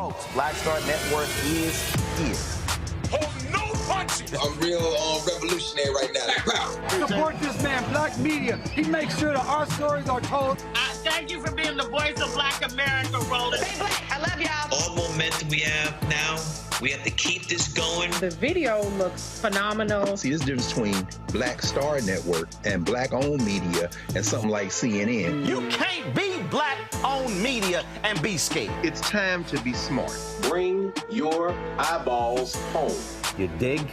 Folks, Black Star Network is here. Hold no punches. I'm real revolutionary right now. Support this man, Black Media. He makes sure that our stories are told. Thank you for being the voice of Black America, Roland. Stay black. I love y'all. All momentum we have now, we have to keep this going. The video looks phenomenal. See, this difference between Black Star Network and Black-owned media and something like CNN. You can't be Black-owned media and be scared. It's time to be smart. Bring your eyeballs home. You dig?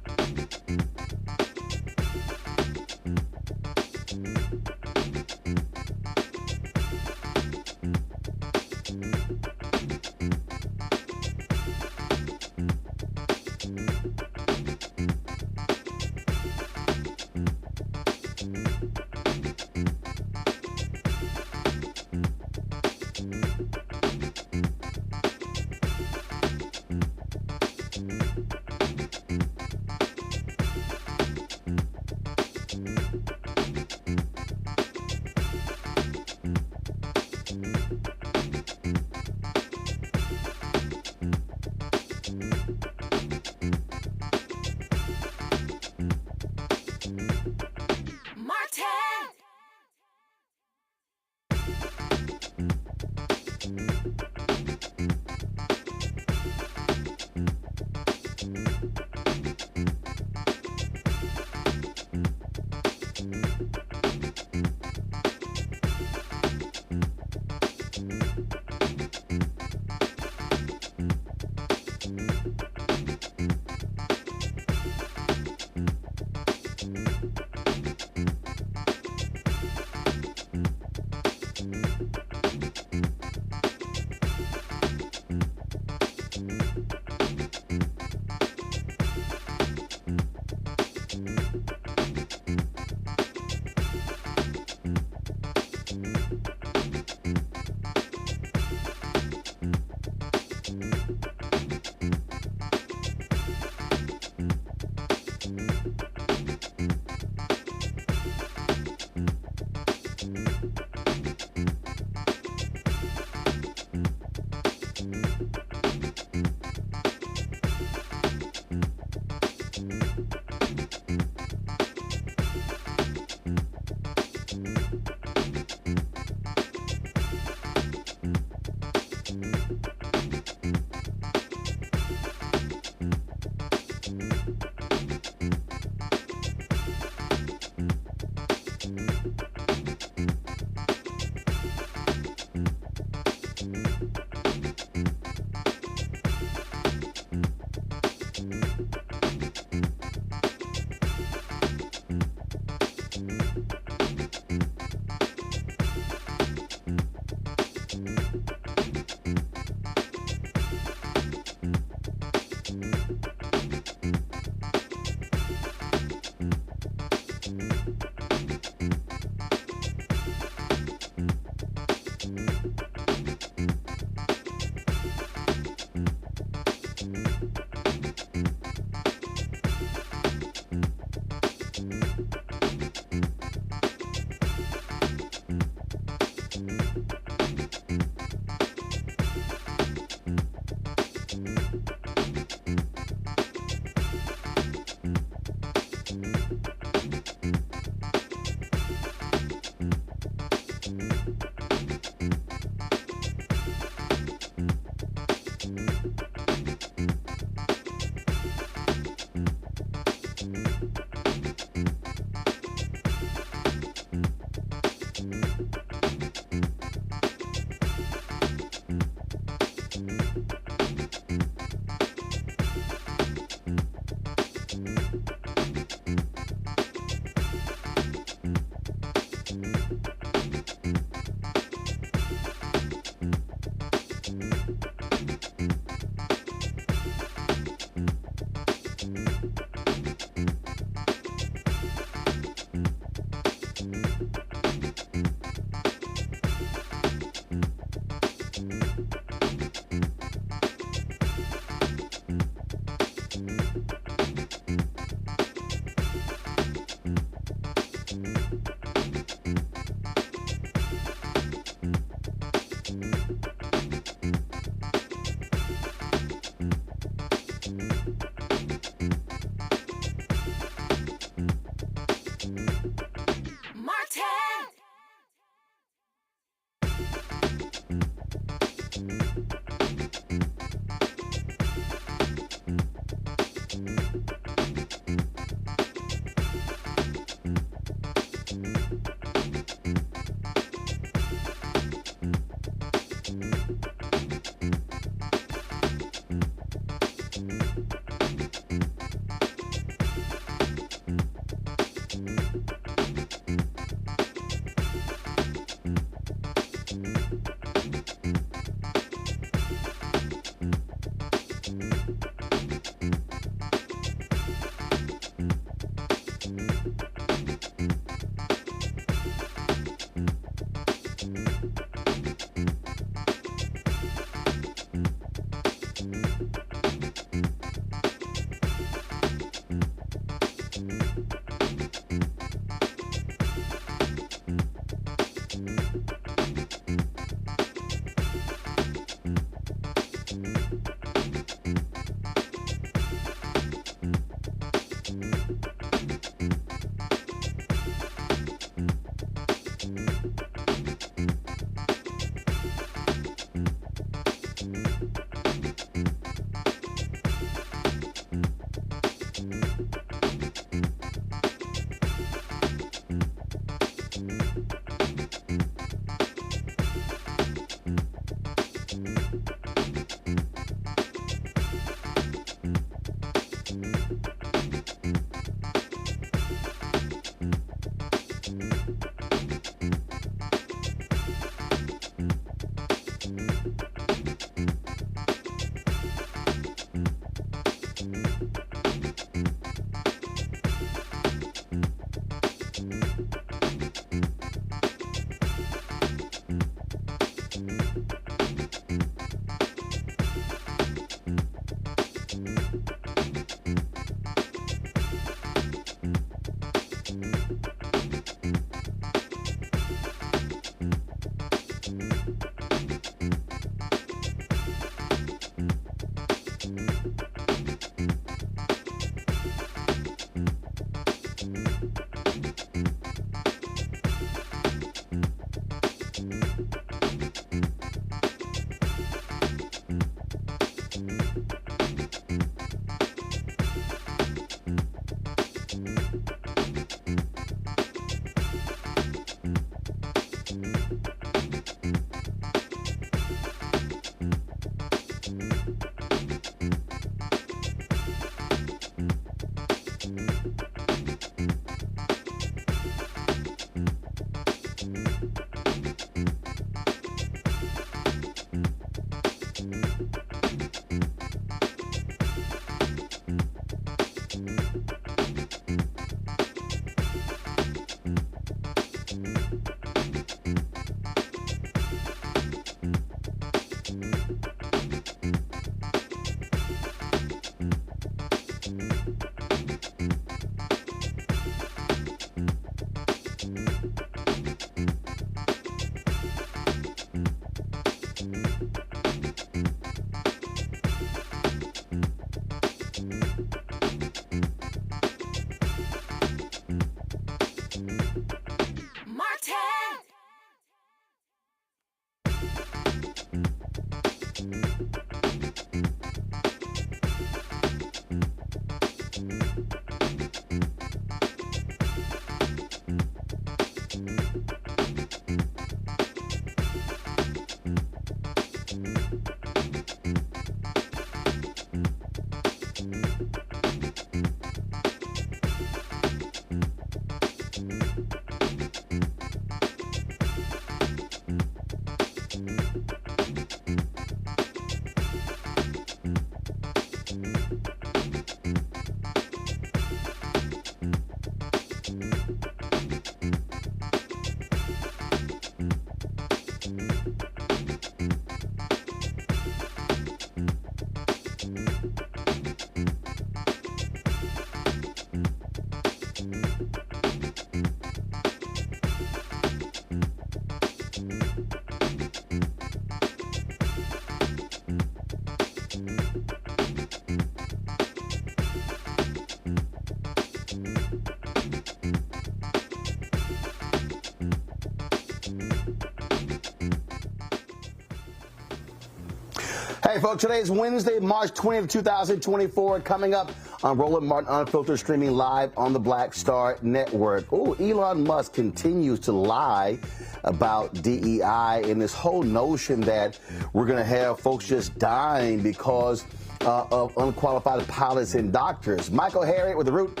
Hey, folks, today is Wednesday, March 20th, 2024. Coming up on Roland Martin Unfiltered, streaming live on the Black Star Network. Oh, Elon Musk continues to lie about DEI and this whole notion that we're going to have folks just dying because of unqualified pilots and doctors. Michael Harriot with The Root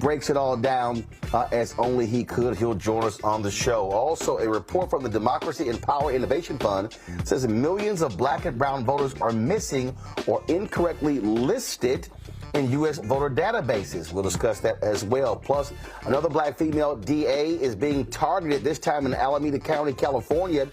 breaks it all down as only he could. He'll join us on the show. Also, a report from the Democracy and Power Innovation Fund says millions of black and brown voters are missing or incorrectly listed in U.S. voter databases. We'll discuss that as well. Plus, another black female DA is being targeted, this time in Alameda County, California.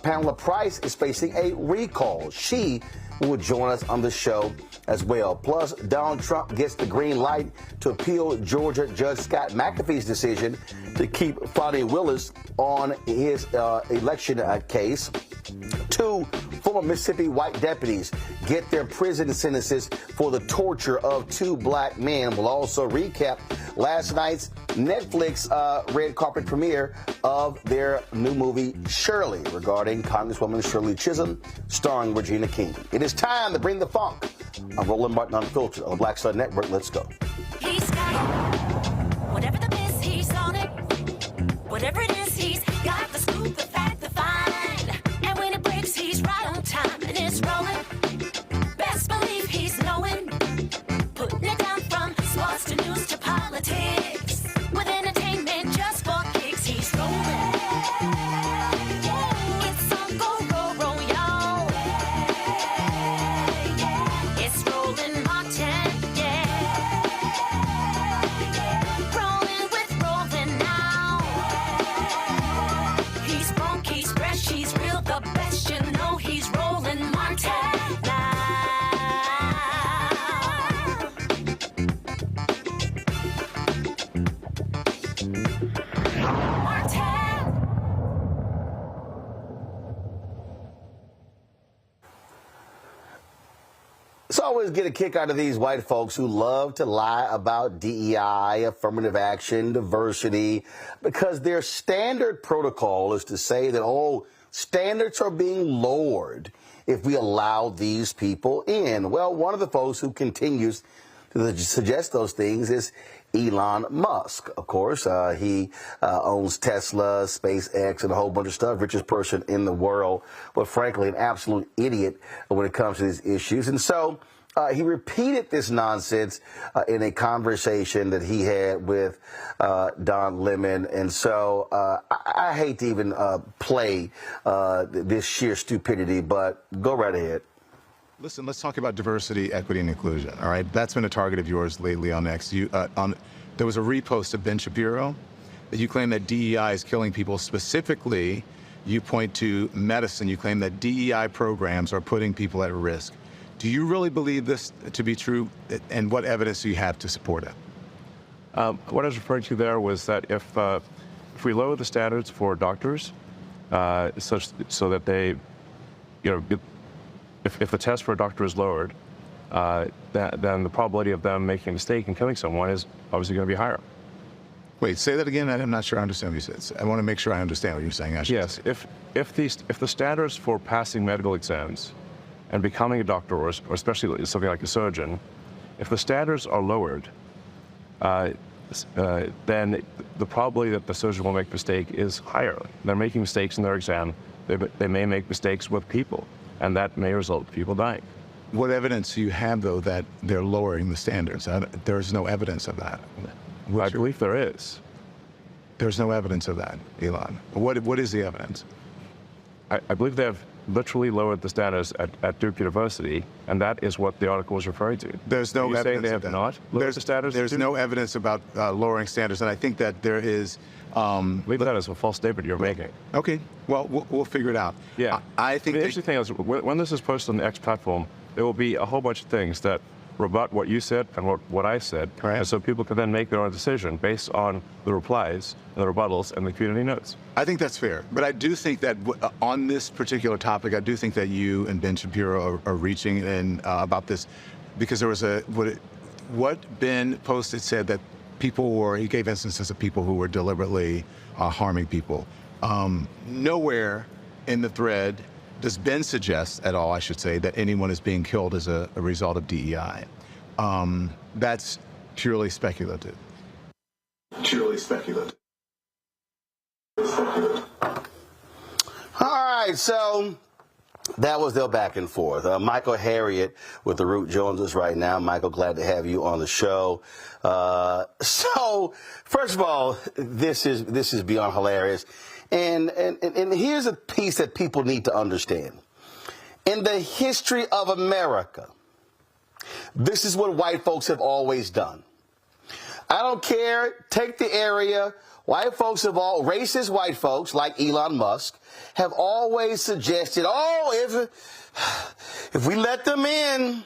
Pamela Price is facing a recall. She will join us on the show as well. Plus, Donald Trump gets the green light to appeal Georgia Judge Scott McAfee's decision to keep Fani Willis on his election case. Two former Mississippi white deputies get their prison sentences for the torture of two black men. We'll also recap last night's Netflix red carpet premiere of their new movie, Shirley, regarding Congresswoman Shirley Chisholm, starring Regina King. It is time to bring the funk on Roland Martin Unfiltered on the Black Star Network. Let's go. He's got it. Whatever the miss, he's on it. Whatever it is, he's got the scoop, the fact, the find. And when it breaks, he's right on time and it's rolling. Best believe he's knowing. Putting it down from sports to news to politics. With entertainment just for kicks, he's rolling. It's on go, roll, roll, y'all. It's Roland Martin, yeah. Rolling with Roland now. He's funky, he's fresh, he's real, the best, you know he's Roland Martin now. So I always get a kick out of these white folks who love to lie about DEI, affirmative action, diversity, because their standard protocol is to say that, oh, standards are being lowered if we allow these people in. Well, one of the folks who continues to suggest those things is Elon Musk. Of course, he owns Tesla, SpaceX, and a whole bunch of stuff. Richest person in the world, but frankly, an absolute idiot when it comes to these issues. And so he repeated this nonsense in a conversation that he had with Don Lemon. And so I hate to even play this sheer stupidity, but go right ahead. Listen, let's talk about diversity, equity, and inclusion. All right, that's been a target of yours lately on X. There was a repost of Ben Shapiro that you claim that DEI is killing people. Specifically, you point to medicine. You claim that DEI programs are putting people at risk. Do you really believe this to be true? And what evidence do you have to support it? What I was referring to there was that if we lower the standards for doctors, so that they, if the test for a doctor is lowered, then the probability of them making a mistake and killing someone is obviously going to be higher. Wait, say that again. I'm not sure I understand what you said. I want to make sure I understand what you're saying. Yes, if the standards for passing medical exams and becoming a doctor, or especially something like a surgeon, if the standards are lowered, then the probability that the surgeon will make a mistake is higher. They're making mistakes in their exam. They may make mistakes with people, and that may result in people dying. What evidence do you have, though, that they're lowering the standards? There's no evidence of that. I believe there is. There's no evidence of that, Elon. What is the evidence? I believe they have literally lowered the standards at Duke University, and that is what the article was referring to. There's no evidence. Saying they have not lowered the standards? There's no evidence about lowering standards, and I think that there is. I believe that is a false statement you're making. Okay, well, we'll figure it out. Yeah. I think the interesting thing is, when this is posted on the X platform, there will be a whole bunch of things that rebut what you said and what I said, right. And so people can then make their own decision based on the replies and the rebuttals and the community notes. I think that's fair, but I do think that on this particular topic, I do think that you and Ben Shapiro are reaching in about this, because there was what Ben posted said that he gave instances of people who were deliberately harming people. Nowhere in the thread does Ben suggest at all, I should say, that anyone is being killed as a result of DEI? That's purely speculative. Purely speculative. All right, so that was their back and forth. Michael Harriot with the Root Joneses right now. Michael, glad to have you on the show. So, first of all, this is beyond hilarious. And here's a piece that people need to understand. In the history of America, this is what white folks have always done. I don't care, take the area. White folks have all, racist white folks like Elon Musk, have always suggested, if we let them in,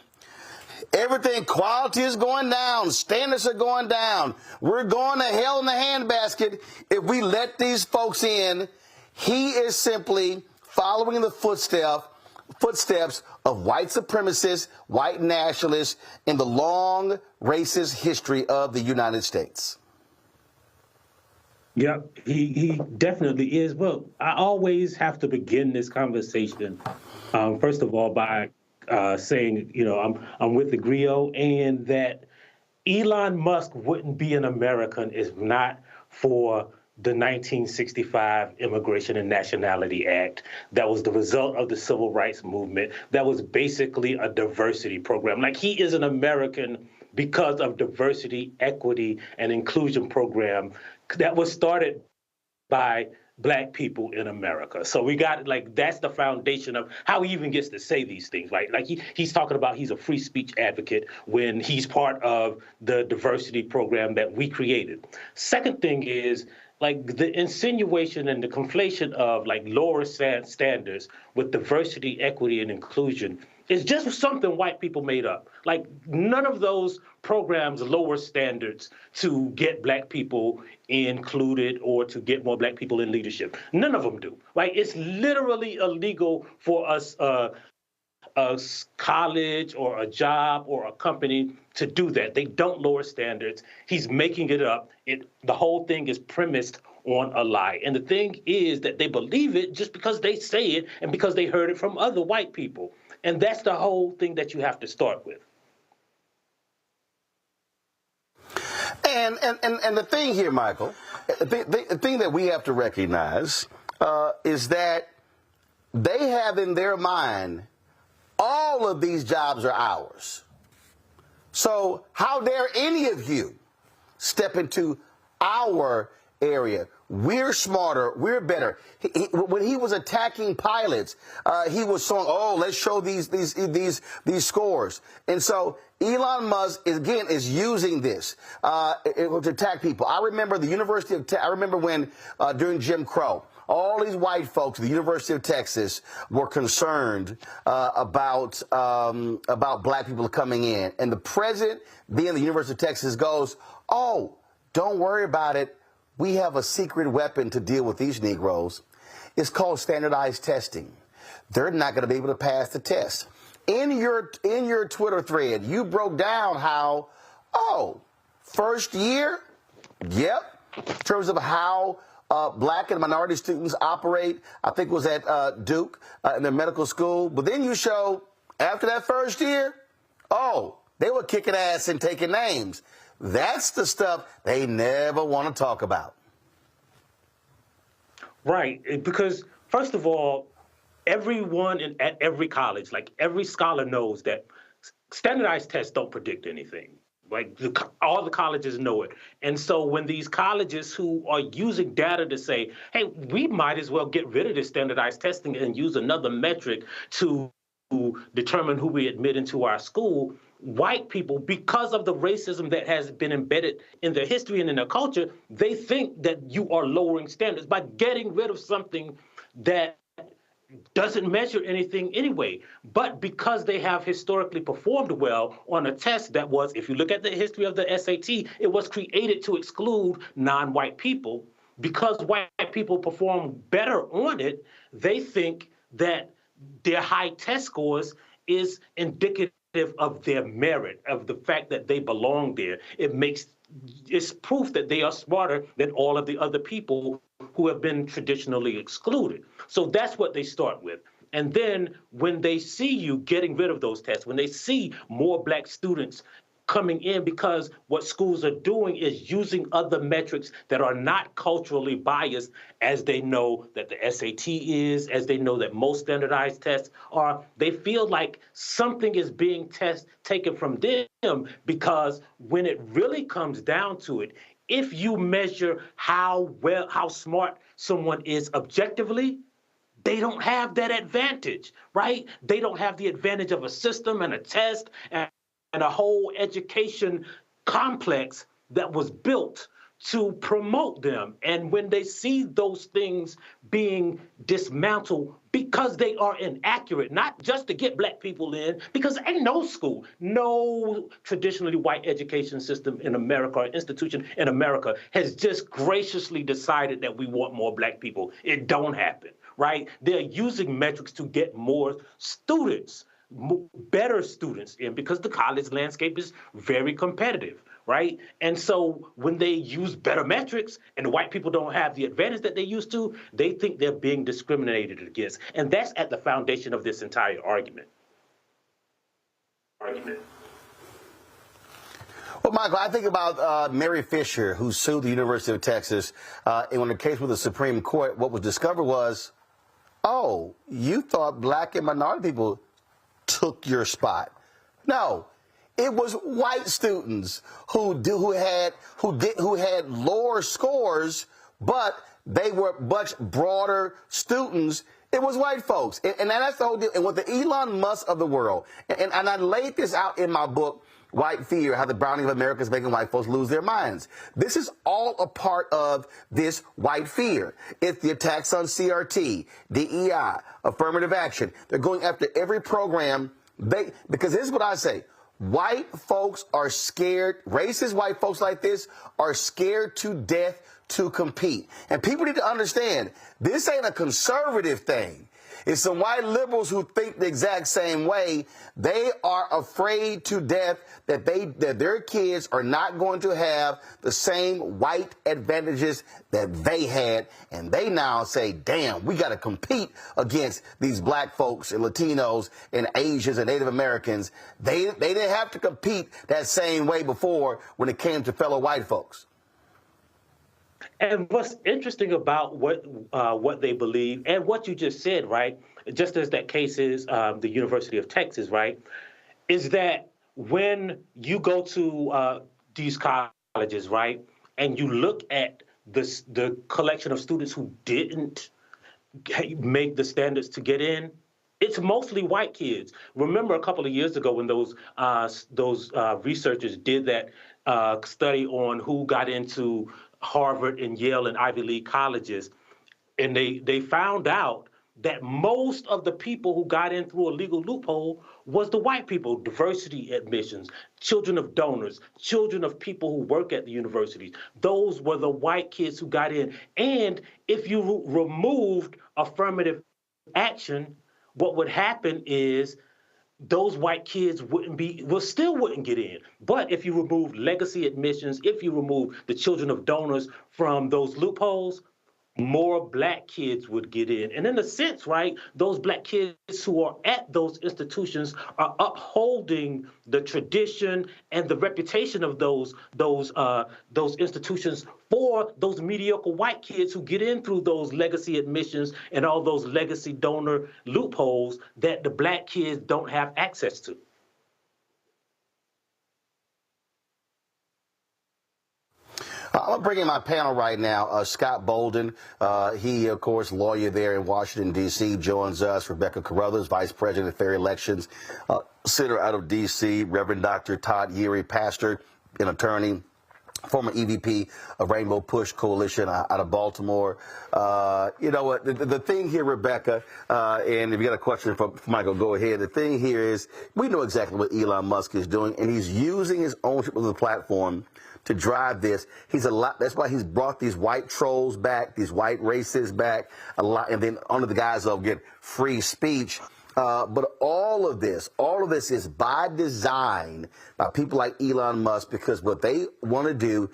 everything, quality is going down, standards are going down, we're going to hell in the handbasket if we let these folks in. He is simply following the footsteps of white supremacists, white nationalists in the long racist history of the United States. Yeah, he definitely is. Well, I always have to begin this conversation, first of all, by saying, I'm with theGrio, and that Elon Musk wouldn't be an American if not for the 1965 Immigration and Nationality Act. That was the result of the Civil Rights Movement. That was basically a diversity program. Like, he is an American because of diversity, equity, and inclusion program that was started by Black people in America. So we got, that's the foundation of how he even gets to say these things, right? Like, he's talking about he's a free speech advocate when he's part of the diversity program that we created. Second thing is, the insinuation and the conflation of, lower standards with diversity, equity, and inclusion is just something white people made up. None of those programs lower standards to get Black people included or to get more Black people in leadership. None of them do. It's literally illegal for us, a college or a job or a company to do that. They don't lower standards. He's making it up. The whole thing is premised on a lie. And the thing is that they believe it just because they say it and because they heard it from other white people. And that's the whole thing that you have to start with. And the thing here, Michael, the thing that we have to recognize is that they have in their mind all of these jobs are ours. So how dare any of you step into our area? We're smarter. We're better. When he was attacking pilots, he was saying, let's show these scores. And so Elon Musk, is using this to attack people. I remember I remember when, during Jim Crow, all these white folks at the University of Texas were concerned about Black people coming in. And the president, being the University of Texas, goes, don't worry about it. We have a secret weapon to deal with these Negroes. It's called standardized testing. They're not going to be able to pass the test. In your Twitter thread, you broke down how, first year, yep, in terms of how Black and minority students operate. I think it was at Duke in their medical school. But then you show, after that first year, they were kicking ass and taking names. That's the stuff they never want to talk about. Right, because first of all, everyone at every college, every scholar knows that standardized tests don't predict anything. All the colleges know it. And so when these colleges who are using data to say, hey, we might as well get rid of this standardized testing and use another metric to determine who we admit into our school, white people, because of the racism that has been embedded in their history and in their culture, they think that you are lowering standards by getting rid of something that doesn't measure anything anyway. But because they have historically performed well on a test that was, if you look at the history of the SAT, it was created to exclude non-white people. Because white people perform better on it, they think that their high test scores is indicative of their merit, of the fact that they belong there. It's proof that they are smarter than all of the other people who have been traditionally excluded. So that's what they start with. And then when they see you getting rid of those tests, when they see more black students coming in, because what schools are doing is using other metrics that are not culturally biased, as they know that the SAT is, as they know that most standardized tests are, they feel like something is being taken from them, because when it really comes down to it, if you measure how smart someone is objectively, they don't have that advantage, right? They don't have the advantage of a system and a test and a whole education complex that was built to promote them. And when they see those things being dismantled because they are inaccurate, not just to get black people in, because ain't no school, no traditionally white education system in America or institution in America has just graciously decided that we want more black people. It don't happen, right? They're using metrics to get more students, better students in, because the college landscape is very competitive, right? And so when they use better metrics and the white people don't have the advantage that they used to, they think they're being discriminated against. And that's at the foundation of this entire argument. Well, Michael, I think about Mary Fisher, who sued the University of Texas. And when the case with the Supreme Court, what was discovered was, oh, you thought black and minority people took your spot. No, it was white students who had lower scores, but they were much broader students. It was white folks, and that's the whole deal. And with the Elon Musk of the world, and I laid this out in my book, White Fear, How the Browning of America is Making White Folks Lose Their Minds. This is all a part of this white fear. It's the attacks on CRT, DEI, affirmative action. They're going after every program. Because here's what I say. White folks are scared. Racist white folks like this are scared to death to compete. And people need to understand, this ain't a conservative thing. It's some white liberals who think the exact same way. They are afraid to death that their kids are not going to have the same white advantages that they had. And they now say, damn, we got to compete against these black folks and Latinos and Asians and Native Americans. They didn't have to compete that same way before when it came to fellow white folks. And what's interesting about what they believe and what you just said, right, just as that case is the University of Texas, right, is that when you go to these colleges, right, and you look at the collection of students who didn't make the standards to get in, it's mostly white kids. Remember a couple of years ago when those researchers did that study on who got into Harvard and Yale and Ivy League colleges, and they found out that most of the people who got in through a legal loophole was the white people. Diversity admissions, children of donors, children of people who work at the universities. Those were the white kids who got in. And if you removed affirmative action, what would happen is those white kids still wouldn't get in. But if you remove legacy admissions, if you remove the children of donors from those loopholes, more black kids would get in. And in a sense, right, those black kids who are at those institutions are upholding the tradition and the reputation of those institutions for those mediocre white kids who get in through those legacy admissions and all those legacy donor loopholes that the black kids don't have access to. I'm going to bring in my panel right now. Scott Bolden, he, of course, lawyer there in Washington, D.C., joins us. Rebecca Carruthers, Vice President of Fair Elections, Senator out of D.C., Reverend Dr. Todd Yeary, pastor and attorney, former EVP of Rainbow Push Coalition out of Baltimore. You know what, the thing here, Rebecca, and if you got a question for Michael, go ahead. The thing here is we know exactly what Elon Musk is doing, and he's using his ownership of the platform to drive this. That's why he's brought these white trolls back, these white racists back a lot, and then under the guise of get free speech. But all of this is by design by people like Elon Musk, because what they want to do,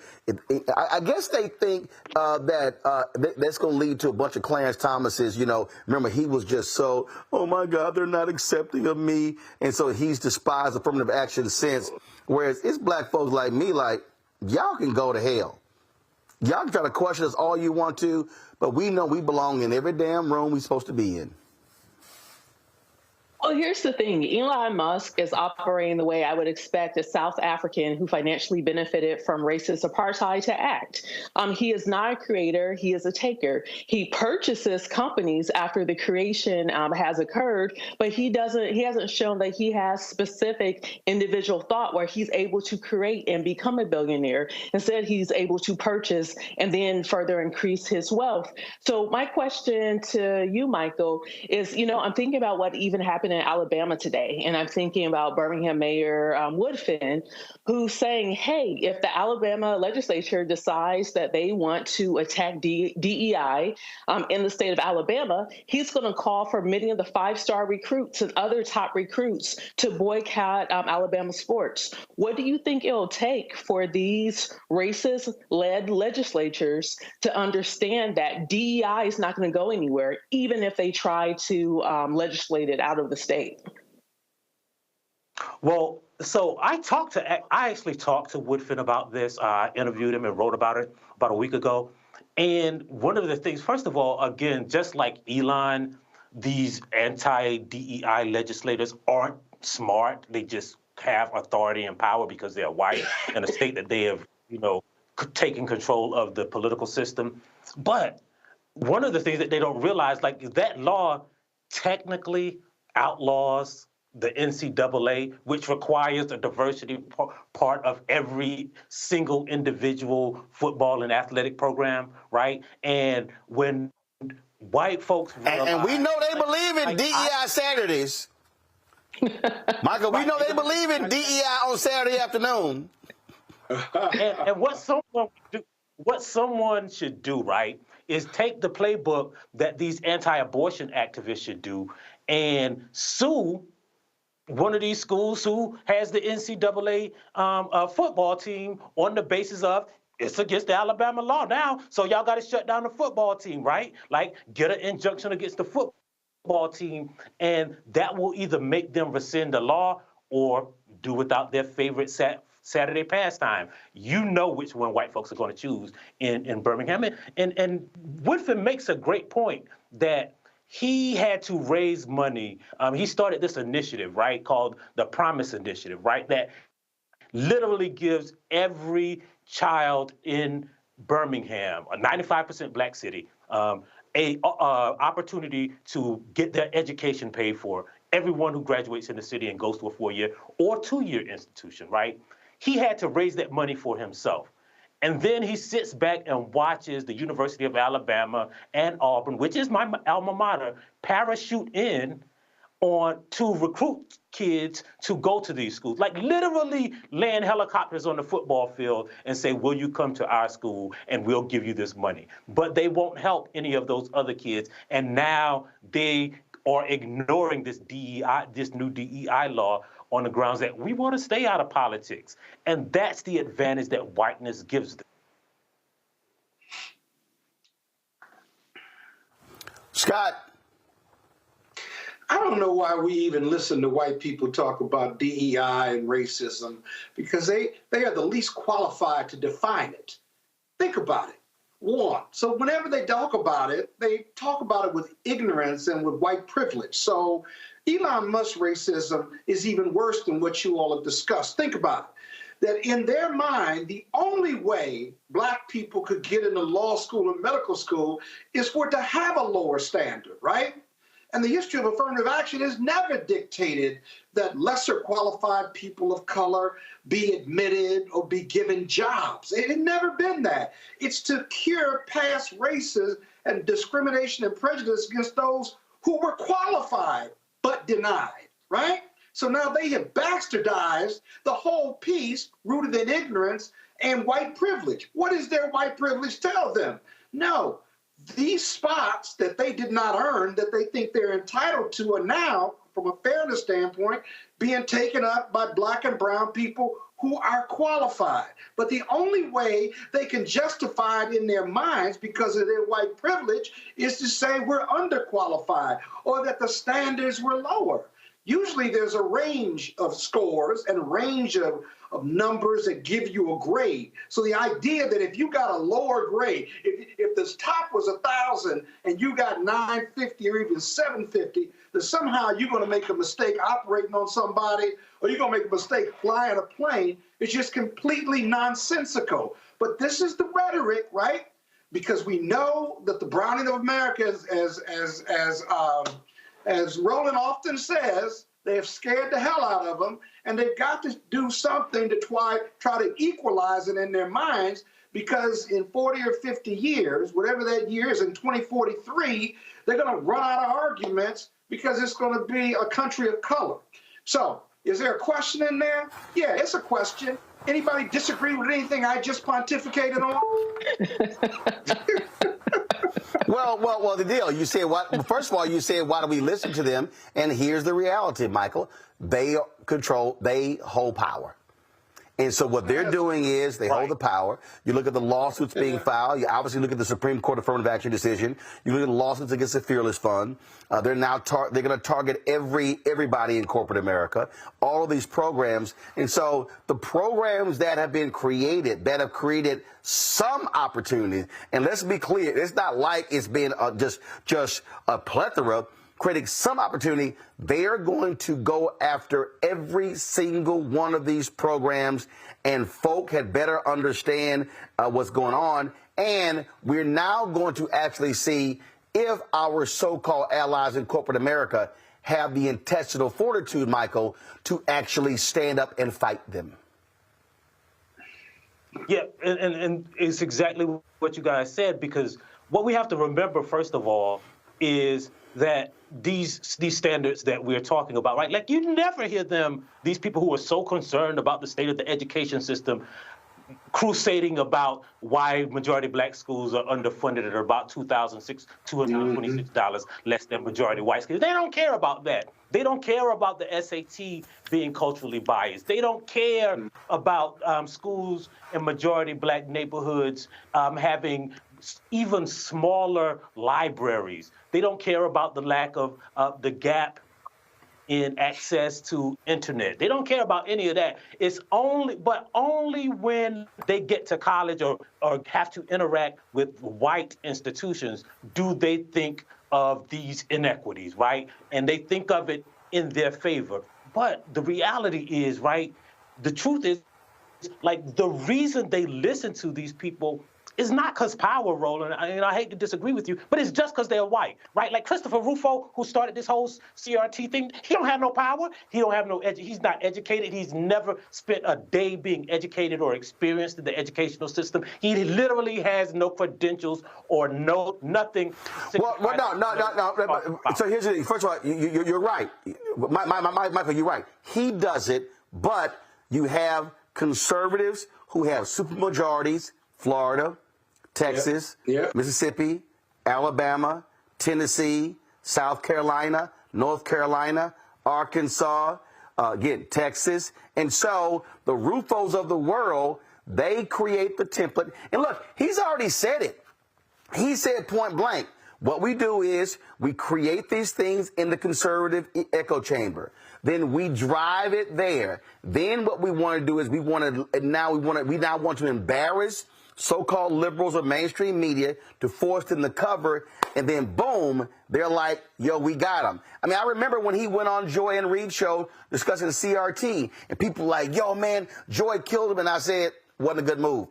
I guess they think that's going to lead to a bunch of Clarence Thomases. You know, remember, he was just so, oh my God, they're not accepting of me. And so he's despised affirmative action since. Whereas it's black folks like me, like, y'all can go to hell. Y'all can try to question us all you want to, but we know we belong in every damn room we're supposed to be in. Well, here's the thing. Elon Musk is operating the way I would expect a South African who financially benefited from racist apartheid to act. He is not a creator. He is a taker. He purchases companies after the creation has occurred, but he hasn't shown that he has specific individual thought where he's able to create and become a billionaire. Instead, he's able to purchase and then further increase his wealth. So my question to you, Michael, is, I'm thinking about what even happened in Alabama today, and I'm thinking about Birmingham Mayor Woodfin, who's saying, hey, if the Alabama legislature decides that they want to attack DEI in the state of Alabama, he's going to call for many of the five-star recruits and other top recruits to boycott Alabama sports. What do you think it'll take for these racist-led legislatures to understand that DEI is not going to go anywhere, even if they try to legislate it out of the state? Well, so I actually talked to Woodfin about this. I interviewed him and wrote about it about a week ago. And one of the things, first of all, again, just like Elon, these anti-DEI legislators aren't smart. They just have authority and power because they're white in a state that they have, taken control of the political system. But one of the things that they don't realize, like, that law technically outlaws the NCAA, which requires a diversity part of every single individual football and athletic program, right? And when white folks realize, and we know they believe in DEI Saturdays. Michael, we know they believe in DEI on Saturday afternoon. and what someone should do, right, is take the playbook that these anti-abortion activists should do and sue one of these schools who has the NCAA football team on the basis of it's against the Alabama law now, so y'all got to shut down the football team, right? Like, get an injunction against the football team, and that will either make them rescind the law or do without their favorite Saturday pastime. You know which one white folks are going to choose in Birmingham. And Woodfin makes a great point that he had to raise money. He started this initiative, right, called the Promise Initiative, right, that literally gives every child in Birmingham, a 95% black city, a opportunity to get their education paid for. Everyone who graduates in the city and goes to a 4-year or 2-year institution, right? He had to raise that money for himself. And then he sits back and watches the University of Alabama and Auburn, which is my alma mater, parachute in to recruit kids to go to these schools. Like, literally land helicopters on the football field and say, will you come to our school and we'll give you this money? But they won't help any of those other kids. And now they are ignoring this new DEI law on the grounds that we want to stay out of politics. And that's the advantage that whiteness gives them. Scott. I don't know why we even listen to white people talk about DEI and racism, because they are the least qualified to define it. Think about it. One, so whenever they talk about it, they talk about it with ignorance and with white privilege. So Elon Musk racism is even worse than what you all have discussed. Think about it, that in their mind, the only way black people could get into law school and medical school is for it to have a lower standard, right? And the history of affirmative action has never dictated that lesser qualified people of color be admitted or be given jobs. It had never been that. It's to cure past races and discrimination and prejudice against those who were qualified but denied, right? So now they have bastardized the whole piece rooted in ignorance and white privilege. What does their white privilege tell them? No, these spots that they did not earn, that they think they're entitled to, are now, from a fairness standpoint, being taken up by black and brown people who are qualified. But the only way they can justify it in their minds because of their white privilege is to say we're underqualified or that the standards were lower. Usually there's a range of scores and a range of numbers that give you a grade. So the idea that if you got a lower grade, if this top was 1,000 and you got 950 or even 750, that somehow you're going to make a mistake operating on somebody or you're going to make a mistake flying a plane, it's just completely nonsensical. But this is the rhetoric, right? Because we know that the browning of America, as Roland often says, they have scared the hell out of them, and they've got to do something to try to equalize it in their minds, because in 40 or 50 years, whatever that year is, in 2043, they're going to run out of arguments because it's going to be a country of color. So is there a question in there? Yeah, it's a question. Anybody disagree with anything I just pontificated on? Well, the deal, you say what? First of all, you say, why do we listen to them? And here's the reality, Michael. They hold power. And so what they're doing is they hold the power. You look at the lawsuits being filed. You obviously look at the Supreme Court Affirmative Action decision. You look at the lawsuits against the Fearless Fund. They're going to target everybody in corporate America, all of these programs. And so the programs that have been created, that have created some opportunity, and let's be clear, it's not like it's been just a plethora, creating some opportunity, they are going to go after every single one of these programs, and folk had better understand what's going on. And we're now going to actually see if our so-called allies in corporate America have the intestinal fortitude, Michael, to actually stand up and fight them. Yeah, and it's exactly what you guys said, because what we have to remember, first of all, is that these standards that we're talking about, right? Like, you never hear these people who are so concerned about the state of the education system crusading about why majority black schools are underfunded at about $2,226 less than majority white schools. They don't care about that. They don't care about the SAT being culturally biased. They don't care about schools in majority black neighborhoods having even smaller libraries. They don't care about the lack of the gap in access to internet. They don't care about any of that. It's only when they get to college or have to interact with white institutions do they think of these inequities, right? And they think of it in their favor. But the reality is, right, the truth is, like, the reason they listen to these people is not because power, Roland, and I hate to disagree with you, but it's just because they're white, right? Like Christopher Rufo, who started this whole CRT thing, he don't have no power. He don't have he's not educated. He's never spent a day being educated or experienced in the educational system. He literally has no credentials or nothing. No. So here's the thing. First of all, you're right. Michael, you're right. He does it, but you have conservatives who have supermajorities, Florida, Texas, Mississippi, Alabama, Tennessee, South Carolina, North Carolina, Arkansas, again, Texas. And so the Rufos of the world, they create the template. And look, he's already said it. He said point blank, what we do is we create these things in the conservative echo chamber. Then we drive it there. Then what we want to do is we now want to embarrass so-called liberals or mainstream media to force them to cover, and then boom, they're like, yo, we got them. I mean, I remember when he went on Joy and Reed show discussing the CRT, and people like, yo, man, Joy killed him, and I said, wasn't a good move.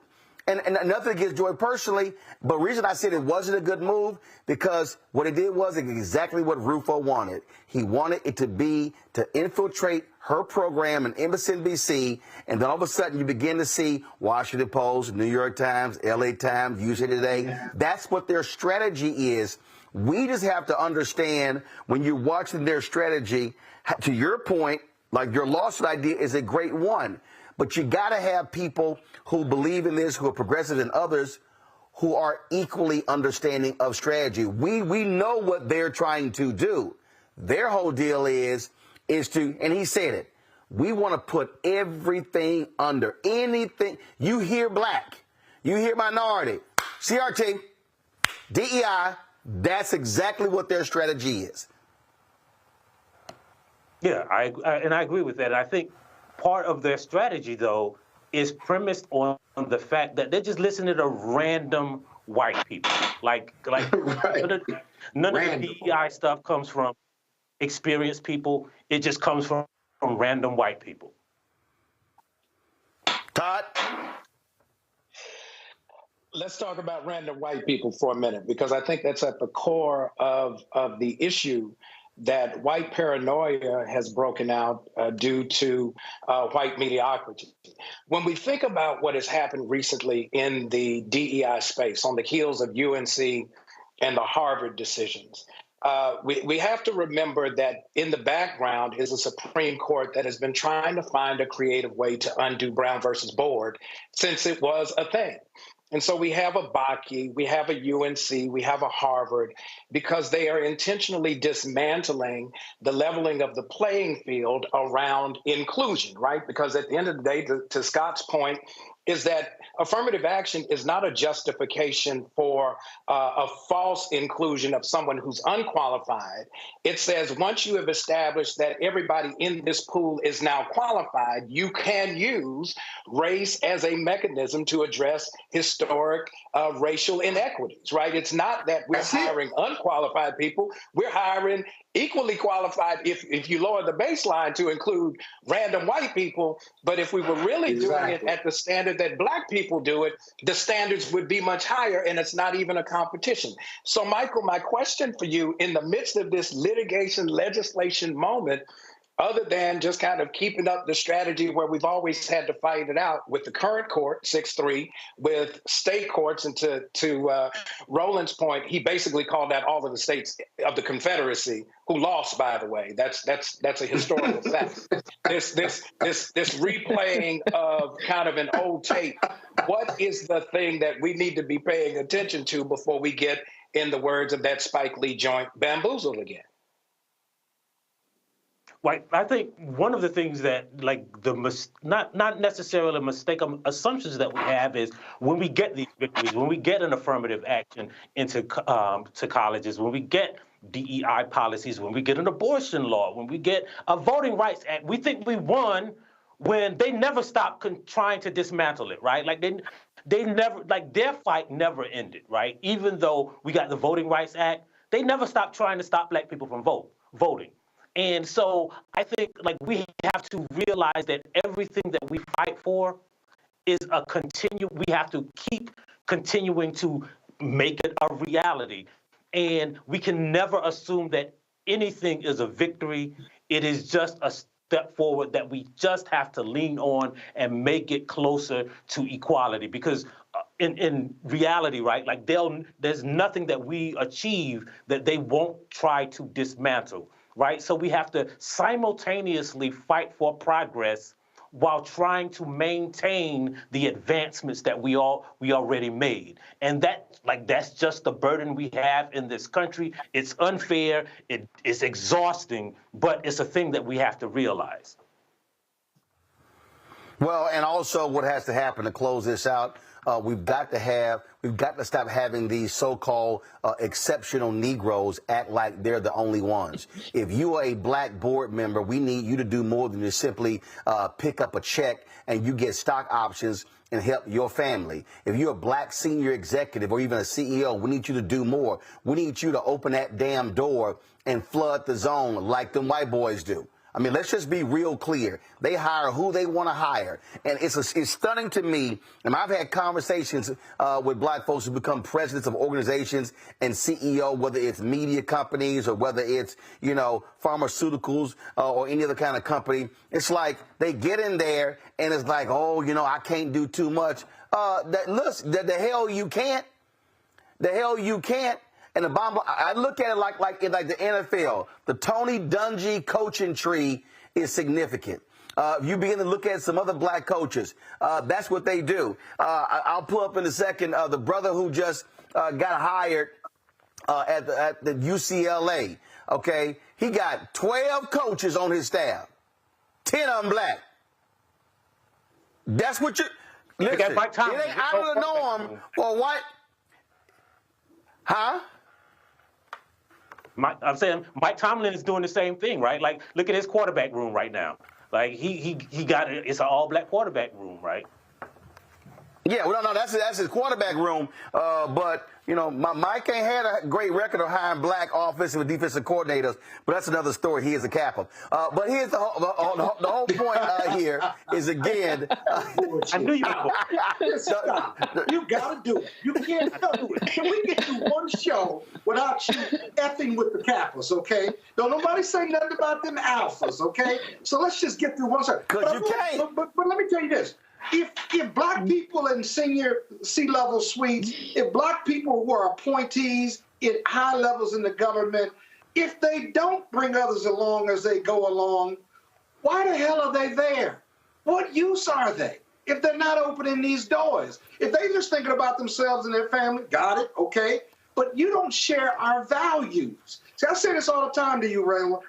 And nothing against Joy personally, but the reason I said it wasn't a good move, because what it did was exactly what Rufo wanted. He wanted it to infiltrate her program in MSNBC, and then all of a sudden you begin to see Washington Post, New York Times, LA Times, USA Today. Yeah. That's what their strategy is. We just have to understand when you're watching their strategy, to your point, like your lawsuit idea is a great one. But you got to have people who believe in this, who are progressive, and others who are equally understanding of strategy. We know what they're trying to do. Their whole deal is to, and he said it, we want to put everything under anything. You hear black, you hear minority, CRT, DEI, that's exactly what their strategy is. Yeah, I agree with that. I think part of their strategy, though, is premised on the fact that they're just listening to random white people. Like right. none of the DEI stuff comes from experienced people. It just comes from random white people. Todd? Let's talk about random white people for a minute, because I think that's at the core of the issue, that white paranoia has broken out due to white mediocrity. When we think about what has happened recently in the DEI space on the heels of UNC and the Harvard decisions, we have to remember that in the background is a Supreme Court that has been trying to find a creative way to undo Brown versus Board since it was a thing. And so we have a Bakke, we have a UNC, we have a Harvard, because they are intentionally dismantling the leveling of the playing field around inclusion, right? Because at the end of the day, to Scott's point, is that affirmative action is not a justification for a false inclusion of someone who's unqualified. It says once you have established that everybody in this pool is now qualified, you can use race as a mechanism to address historic racial inequities, right? It's not that we're hiring unqualified people. We're hiring equally qualified if you lower the baseline to include random white people. But if we were really doing it at the standard that black people do it, the standards would be much higher, and it's not even a competition. So, Michael, my question for you, in the midst of this litigation legislation moment, other than just kind of keeping up the strategy where we've always had to fight it out with the current court, 6-3, with state courts, and to Roland's point, he basically called out all of the states of the Confederacy, who lost, by the way. That's a historical fact. This replaying of kind of an old tape. What is the thing that we need to be paying attention to before we get, in the words of that Spike Lee joint, bamboozled again? Right. I think one of the things that, like, not necessarily assumptions that we have is when we get these victories, when we get an affirmative action into to colleges, when we get DEI policies, when we get an abortion law, when we get a voting rights act, we think we won when they never stopped trying to dismantle it, right? Like they never, like, their fight never ended, right? Even though we got the Voting Rights Act, they never stopped trying to stop black people from voting. And so I think, like, we have to realize that everything that we fight for is we have to keep continuing to make it a reality. And we can never assume that anything is a victory. It is just a step forward that we just have to lean on and make it closer to equality. Because in reality, right, like, there's nothing that we achieve that they won't try to dismantle. Right? So we have to simultaneously fight for progress while trying to maintain the advancements that we already made. And that's just the burden we have in this country. It's unfair, it's exhausting, but it's a thing that we have to realize. Well, and also what has to happen to close this out, we've got to stop having these so-called exceptional Negroes act like they're the only ones. If you are a black board member, we need you to do more than just simply pick up a check and you get stock options and help your family. If you're a black senior executive or even a CEO, we need you to do more. We need you to open that damn door and flood the zone like them white boys do. I mean, let's just be real clear. They hire who they want to hire. And it's stunning to me, and I've had conversations with black folks who become presidents of organizations and CEO, whether it's media companies or whether it's, pharmaceuticals or any other kind of company. It's like they get in there and it's like, I can't do too much. The hell you can't. The hell you can't. And I look at it like the NFL. The Tony Dungy coaching tree is significant. You begin to look at some other black coaches. That's what they do. I'll pull up in a second the brother who just got hired at the UCLA. Okay, he got 12 coaches on his staff, 10 of them black. That's what you. Listen, it ain't out of the norm for white. Huh? I'm saying Mike Tomlin is doing the same thing, right? Like, look at his quarterback room right now. Like, he got it's an all-black quarterback room, right? Yeah, well, no, that's his quarterback room. But, you know, Mike ain't had a great record of hiring black offensive and defensive coordinators, but that's another story. He is a Kappa. But here's the whole point here is, again... I knew you were. Stop. You got to do it. You can't do it. Can we get through one show without you effing with the Kappas, okay? Don't nobody say nothing about them alphas, okay? So let's just get through one show. Because you can't. But let me tell you this. If black people in senior C-level suites, if black people who are appointees in high levels in the government, if they don't bring others along as they go along, why the hell are they there? What use are they if they're not opening these doors? If they're just thinking about themselves and their family, got it, okay? But you don't share our values. See, I say this all the time to you,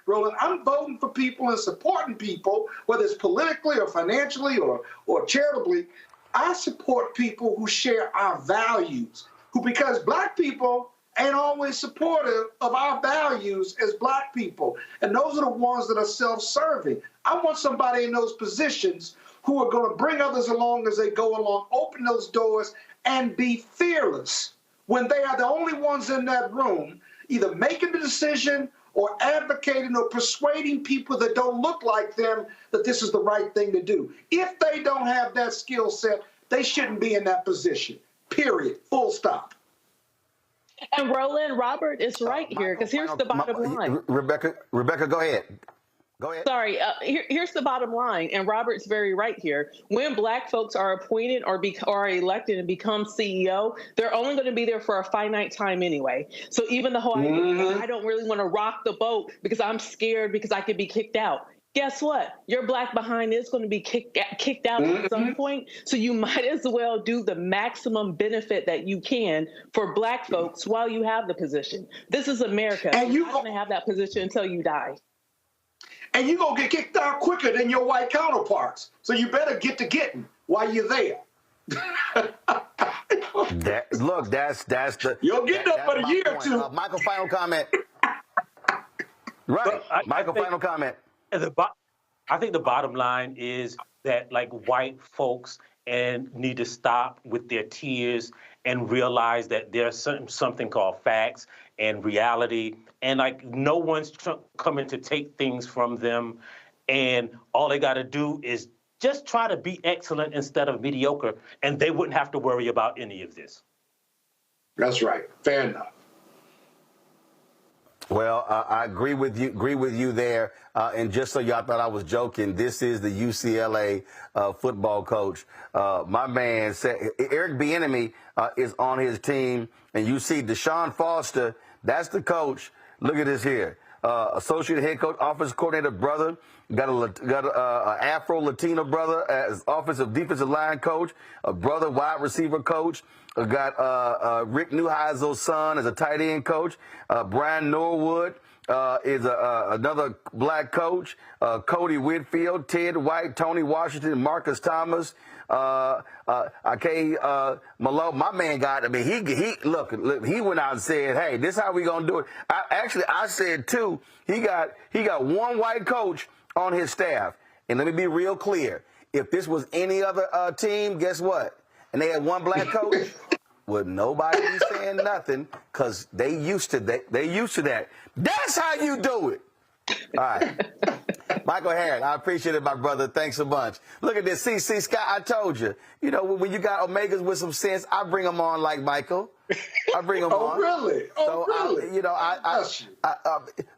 Roland. I'm voting for people and supporting people, whether it's politically or financially or charitably. I support people who share our values, because black people ain't always supportive of our values as black people. And those are the ones that are self-serving. I want somebody in those positions who are going to bring others along as they go along, open those doors, and be fearless when they are the only ones in that room, either making the decision or advocating or persuading people that don't look like them that this is the right thing to do. If they don't have that skill set, they shouldn't be in that position, period, full stop. And Roland, Robert is right here, because here's the bottom line. Rebecca, go ahead. Go ahead. Sorry, here's the bottom line, and Robert's very right here. When black folks are appointed or are elected and become CEO, they're only going to be there for a finite time anyway. So even the whole idea, I don't really want to rock the boat because I'm scared because I could be kicked out. Guess what? Your black behind is going to be kicked out at some point. So you might as well do the maximum benefit that you can for black folks while you have the position. This is America. And you're not going to have that position until you die. And you're going to get kicked out quicker than your white counterparts. So you better get to getting while you're there. That's the... You'll get up for a year or two. Michael, final comment. Right. Michael, final comment. I think the bottom line is that, like, white folks need to stop with their tears and realize that there's something called facts and reality, and like no one's coming to take things from them, and all they got to do is just try to be excellent instead of mediocre, and they wouldn't have to worry about any of this. That's right. Fair enough. Well, I agree with you there. And just so y'all thought I was joking, this is the UCLA football coach. My man said Eric Bieniemy is on his team, and you see Deshaun Foster. That's the coach. Look at this here. Associate head coach, offensive coordinator brother. Got a Afro-Latino brother as offensive defensive line coach. A brother wide receiver coach. Got Rick Neuheisel's son as a tight end coach. Brian Norwood is another black coach. Cody Whitfield, Ted White, Tony Washington, Marcus Thomas. Malone, my man got, I mean, he look, he went out and said, hey, this is how we gonna do it. I said too, he got one white coach on his staff. And let me be real clear. If this was any other team, guess what? And they had one black coach, would nobody be saying nothing, because they used to that. They used to that. That's how you do it. All right. Michael Harriot, I appreciate it, my brother. Thanks so much. Look at this. See, Scott, I told you. You know, when you got Omegas with some sense, I bring them on like Michael. I bring them on. Really? So, really?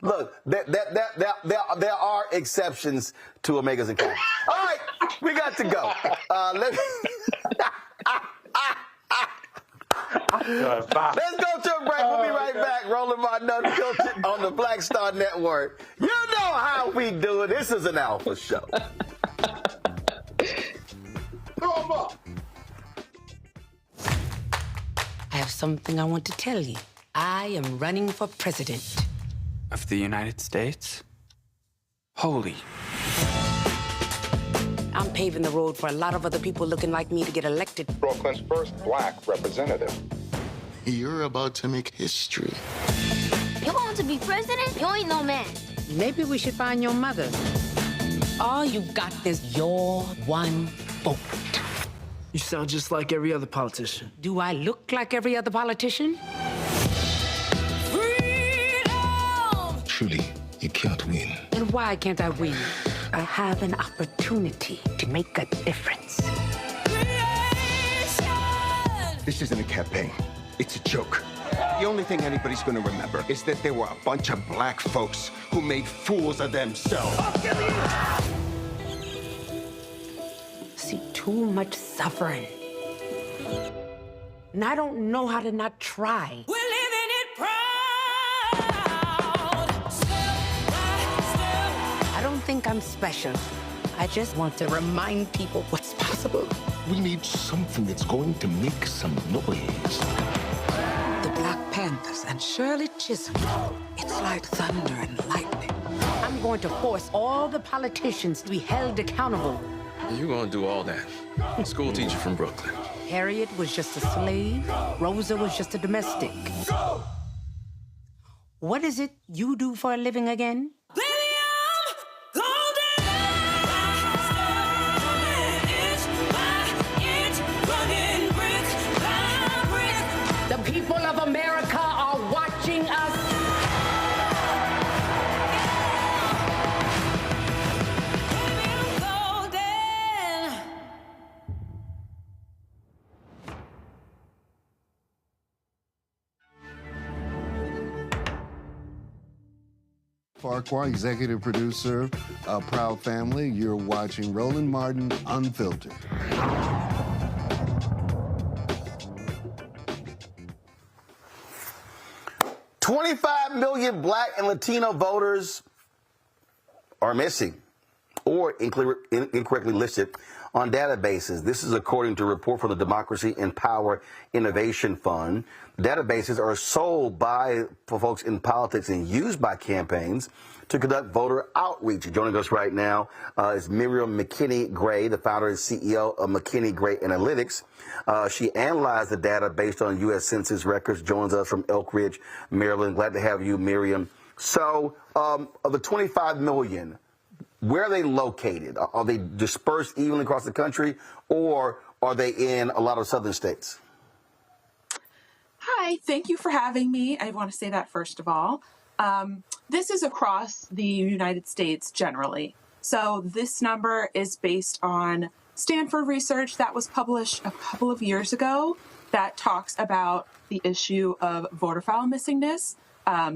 Look, there are exceptions to Omegas and Kappas. All right, we got to go. Let's go to a break. We'll be right back. Rolling my Unfiltered on the Black Star Network. You know how we do it. This is an Alpha Show. have something I want to tell you. I am running for president. Of the United States? Holy. I'm paving the road for a lot of other people looking like me to get elected. Brooklyn's first black representative. You're about to make history. You want to be president? You ain't no man. Maybe we should find your mother. All you got is your one vote. You sound just like every other politician. Do I look like every other politician? Truly, you can't win. And why can't I win? I have an opportunity to make a difference. This isn't a campaign. It's a joke. The only thing anybody's going to remember is that there were a bunch of black folks who made fools of themselves. See too much suffering. And I don't know how to not try. We're living it proud. I don't think I'm special. I just want to remind people what's possible. We need something that's going to make some noise. The Black Panthers and Shirley Chisholm. It's like thunder and lightning. I'm going to force all the politicians to be held accountable. You're gonna do all that. School teacher from Brooklyn. Harriet was just a slave. Rosa was just a domestic. What is it you do for a living again? The people of America are watching us. Farquhar, executive producer of Proud Family. You're watching Roland Martin Unfiltered. $25 million Black and Latino voters are missing or incorrectly listed on databases. This is according to a report from the Democracy and Power Innovation Fund. Databases are sold by folks in politics and used by campaigns to conduct voter outreach. Joining us right now is Miriam McKinney-Gray, the founder and CEO of McKinney-Gray Analytics. She analyzed the data based on U.S. Census records, joins us from Elk Ridge, Maryland. Glad to have you, Miriam. So, of the 25 million, where are they located? Are they dispersed evenly across the country, or are they in a lot of southern states? Hi, thank you for having me. I want to say that first of all. This is across the United States generally. So this number is based on Stanford research that was published a couple of years ago that talks about the issue of voter file missingness.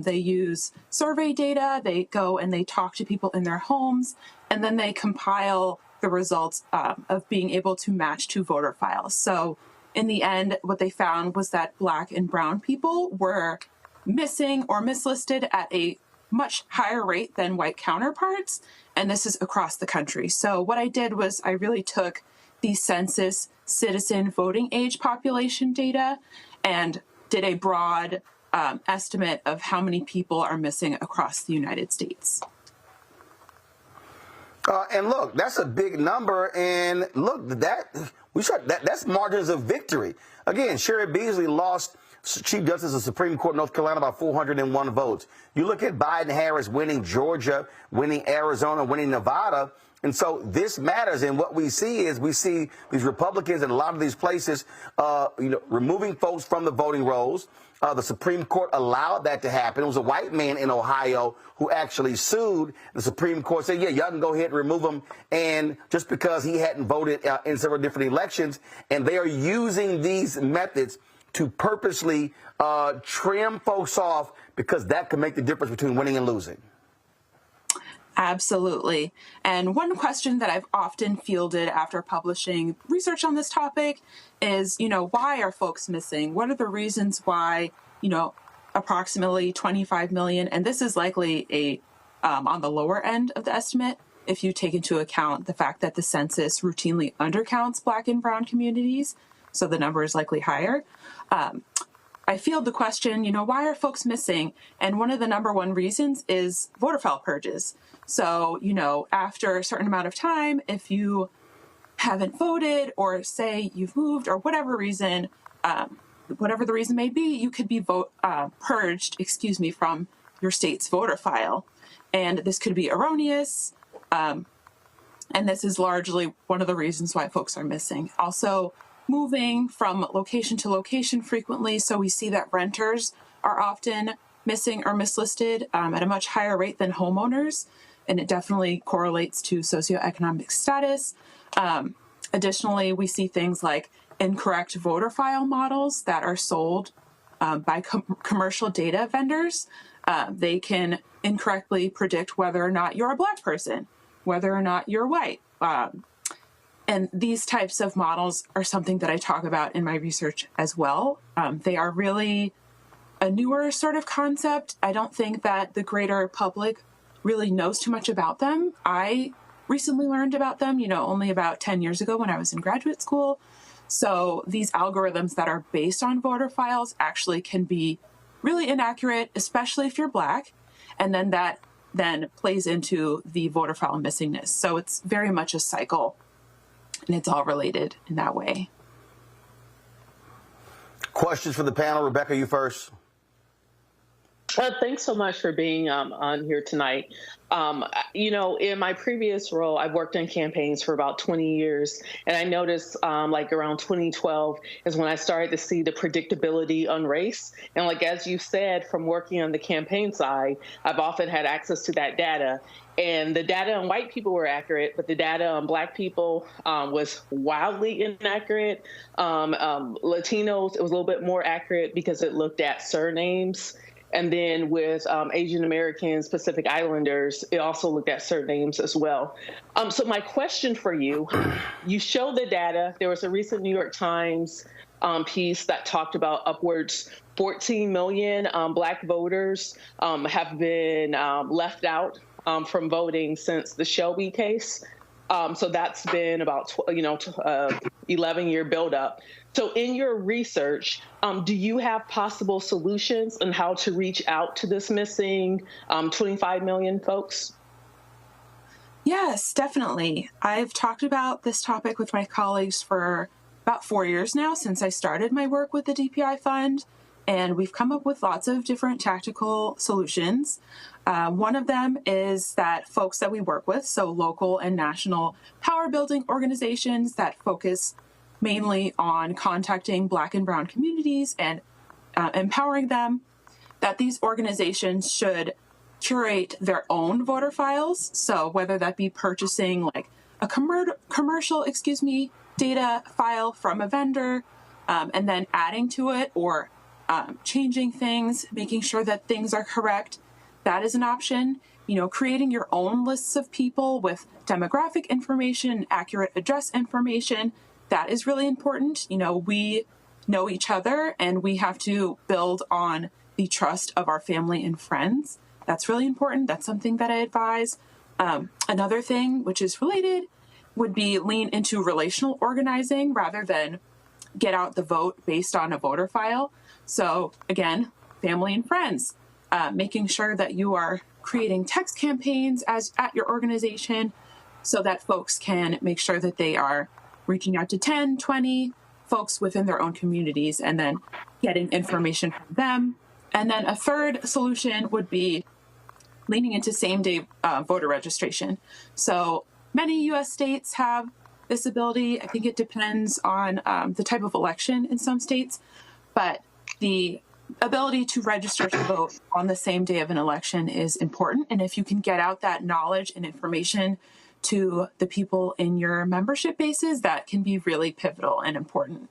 They use survey data, they go and they talk to people in their homes, and then they compile the results of being able to match two voter files. So in the end, what they found was that Black and brown people were missing or mislisted at a much higher rate than white counterparts, and this is across the country. So what I did was I really took the census citizen voting age population data and did a broad estimate of how many people are missing across the United States. And look, that's a big number. And look, that's margins of victory. Again, Sherry Beasley lost Chief Justice of the Supreme Court of North Carolina by 401 votes. You look at Biden-Harris winning Georgia, winning Arizona, winning Nevada. And so this matters. And what we see is these Republicans in a lot of these places, removing folks from the voting rolls. The Supreme Court allowed that to happen. It was a white man in Ohio who actually sued. The Supreme Court said, yeah, y'all can go ahead and remove him. And just because he hadn't voted in several different elections, and they are using these methods to purposely trim folks off because that can make the difference between winning and losing. Absolutely. And one question that I've often fielded after publishing research on this topic is, why are folks missing? What are the reasons why, approximately 25 million, and this is likely on the lower end of the estimate, if you take into account the fact that the census routinely undercounts Black and brown communities, so the number is likely higher. I field the question, why are folks missing? And one of the number one reasons is voter file purges. So, after a certain amount of time, if you haven't voted or say you've moved or whatever reason, whatever the reason may be, you could be purged, from your state's voter file. And this could be erroneous. And this is largely one of the reasons why folks are missing. Also, moving from location to location frequently. So we see that renters are often missing or mislisted at a much higher rate than homeowners. And it definitely correlates to socioeconomic status. Additionally, we see things like incorrect voter file models that are sold by commercial data vendors. They can incorrectly predict whether or not you're a Black person, whether or not you're white. And these types of models are something that I talk about in my research as well. They are really a newer sort of concept. I don't think that the greater public really knows too much about them. I recently learned about them, only about 10 years ago when I was in graduate school. So these algorithms that are based on voter files actually can be really inaccurate, especially if you're Black. And then that then plays into the voter file missingness. So it's very much a cycle. And it's all related in that way. Questions for the panel. Rebecca, you first. Thanks so much for being on here tonight. In my previous role, I've worked in campaigns for about 20 years, and I noticed around 2012 is when I started to see the predictability on race. And as you said, from working on the campaign side, I've often had access to that data. And the data on white people were accurate, but the data on Black people was wildly inaccurate. Latinos, it was a little bit more accurate because it looked at surnames. And then with Asian Americans, Pacific Islanders, it also looked at surnames as well. So my question for you, you show the data. There was a recent New York Times piece that talked about upwards 14 million Black voters have been left out from voting since the Shelby case. So that's been about 11-year buildup. So in your research, do you have possible solutions on how to reach out to this missing 25 million folks? Yes, definitely. I've talked about this topic with my colleagues for about 4 years now since I started my work with the DPI Fund, and we've come up with lots of different tactical solutions. One of them is that folks that we work with, so local and national power building organizations that focus mainly on contacting Black and Brown communities and empowering them, that these organizations should curate their own voter files. So whether that be purchasing a commercial data file from a vendor and then adding to it, or changing things, making sure that things are correct. That is an option. Creating your own lists of people with demographic information, accurate address information, that is really important. We know each other and we have to build on the trust of our family and friends. That's really important. That's something that I advise. Another thing, which is related, would be lean into relational organizing rather than get out the vote based on a voter file. So again, family and friends, making sure that you are creating text campaigns at your organization so that folks can make sure that they are reaching out to 10, 20 folks within their own communities and then getting information from them. And then a third solution would be leaning into same-day voter registration. So many U.S. states have this ability. I think it depends on the type of election in some states, but the ability to register to vote on the same day of an election is important. And if you can get out that knowledge and information to the people in your membership bases, that can be really pivotal and important.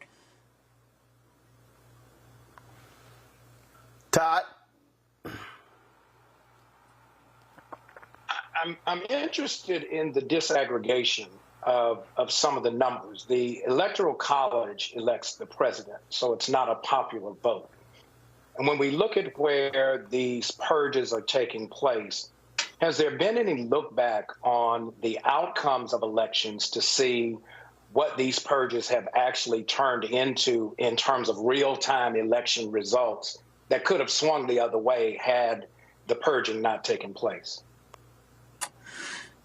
Todd? I'm interested in the disaggregation of some of the numbers. The Electoral College elects the president, so it's not a popular vote. And when we look at where these purges are taking place, has there been any look back on the outcomes of elections to see what these purges have actually turned into in terms of real-time election results that could have swung the other way had the purging not taken place?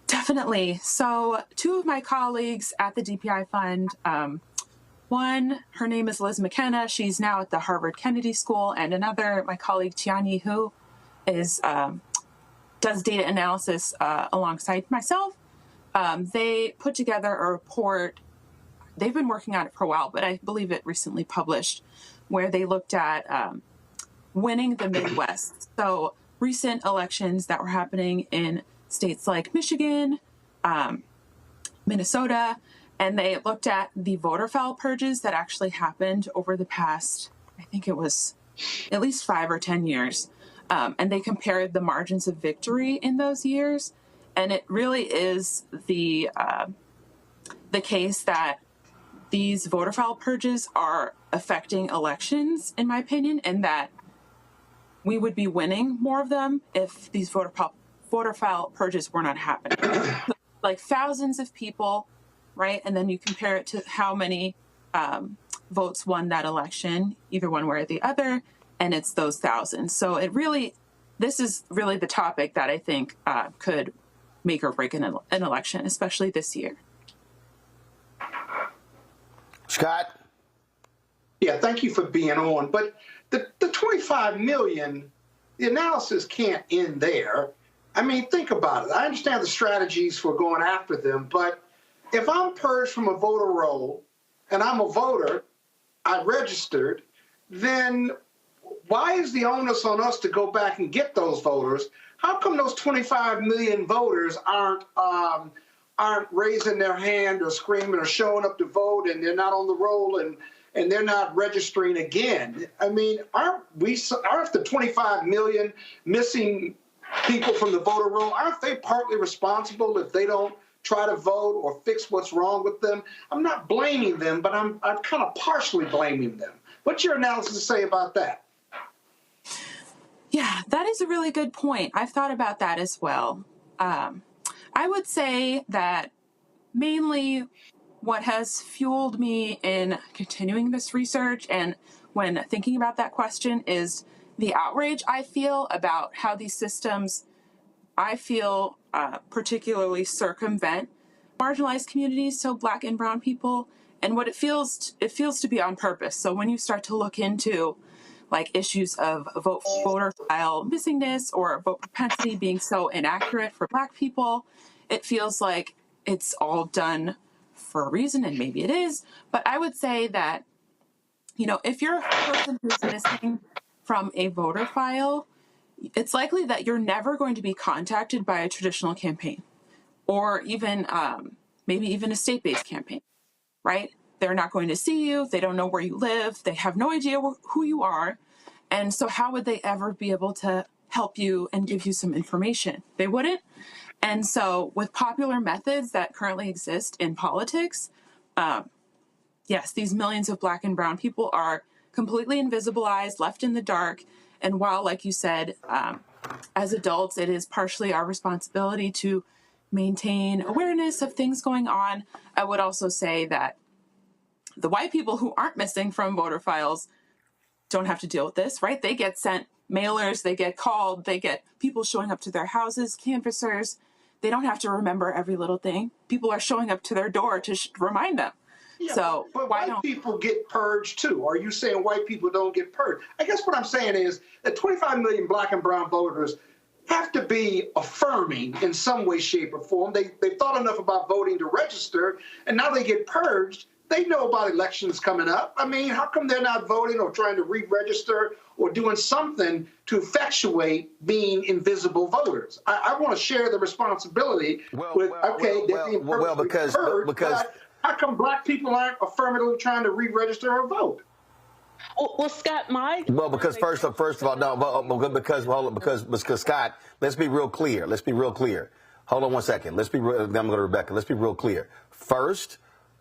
Definitely. So 2 of my colleagues at the DPI Fund, one, her name is Liz McKenna. She's now at the Harvard Kennedy School. And another, my colleague Tianyi Hu, is does data analysis alongside myself. They put together a report. They've been working on it for a while, but I believe it recently published, where they looked at winning the Midwest. So recent elections that were happening in states like Michigan, Minnesota, and they looked at the voter file purges that actually happened over the past, I think it was at least 5 or 10 years. And they compared the margins of victory in those years. And it really is the case that these voter file purges are affecting elections, in my opinion, and that we would be winning more of them if these voter file purges were not happening. Like thousands of people, right? And then you compare it to how many votes won that election, either one way or the other, and it's those thousands. So this is really the topic that I think could make or break an election, especially this year. Scott? Yeah, thank you for being on. But the 25 million, the analysis can't end there. I mean, think about it. I understand the strategies for going after them, but if I'm purged from a voter roll and I'm a voter, I registered, then why is the onus on us to go back and get those voters? How come those 25 million voters aren't raising their hand or screaming or showing up to vote, and they're not on the roll and they're not registering again? I mean, aren't the 25 million missing people from the voter roll, aren't they partly responsible if they don't try to vote or fix what's wrong with them? I'm not blaming them, but I'm kind of partially blaming them. What's your analysis say about that? Yeah, that is a really good point. I've thought about that as well. I would say that mainly what has fueled me in continuing this research and when thinking about that question is the outrage I feel about how these systems, I feel, particularly circumvent marginalized communities, so Black and Brown people, and what it feels to be on purpose. So when you start to look into like issues of voter file missingness or vote propensity being so inaccurate for Black people, it feels like it's all done for a reason, and maybe it is. But I would say that, if you're a person who's missing from a voter file, it's likely that you're never going to be contacted by a traditional campaign or even maybe even a state-based campaign, right? They're not going to see you. They don't know where you live. They have no idea who you are. And so how would they ever be able to help you and give you some information? They wouldn't. And so with popular methods that currently exist in politics, yes, these millions of Black and Brown people are completely invisibilized, left in the dark. And while, like you said, as adults, it is partially our responsibility to maintain awareness of things going on, I would also say that the white people who aren't missing from voter files don't have to deal with this, right? They get sent mailers, they get called, they get people showing up to their houses, canvassers. They don't have to remember every little thing. People are showing up to their door to remind them. Yeah, so but white people get purged too. Are you saying white people don't get purged? I guess what I'm saying is that 25 million Black and Brown voters have to be affirming in some way, shape, or form. They've thought enough about voting to register, and now they get purged. They know about elections coming up. I mean, how come they're not voting or trying to re-register or doing something to effectuate being invisible voters? I want to share the responsibility because how come Black people aren't affirmatively trying to re-register or vote? Well, Scott, because first of all, no, because Scott, let's be real clear. Hold on one second. I'm going to Rebecca. Let's be real clear. First,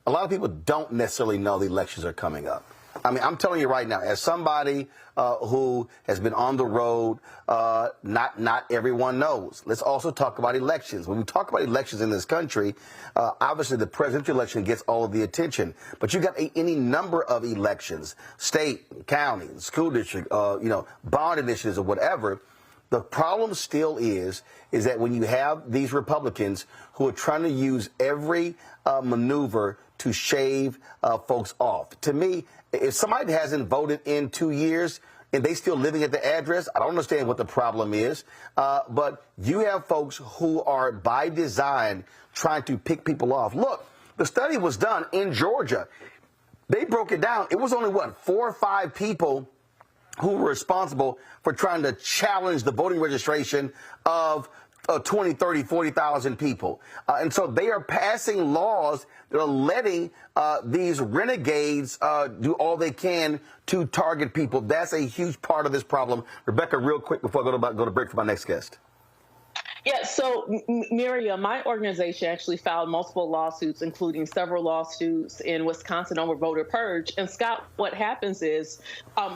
a lot of people don't necessarily know the elections are coming up. I mean, I'm telling you right now, as somebody who has been on the road, not everyone knows. Let's also talk about elections. When we talk about elections in this country, obviously the presidential election gets all of the attention. But you got any number of elections, state, county, school district, bond initiatives or whatever. The problem still is that when you have these Republicans who are trying to use every maneuver to shave folks off. To me, if somebody hasn't voted in 2 years and they still living at the address, I don't understand what the problem is. But you have folks who are by design trying to pick people off. Look, the study was done in Georgia. They broke it down. It was only, 4 or 5 people who were responsible for trying to challenge the voting registration of 20, 30, 40,000 people. And so they are passing laws that are letting these renegades do all they can to target people. That's a huge part of this problem. Rebecca, real quick before I go to break for my next guest. Yeah, so Miriam, my organization actually filed multiple lawsuits, including several lawsuits in Wisconsin over voter purge. And Scott, what happens is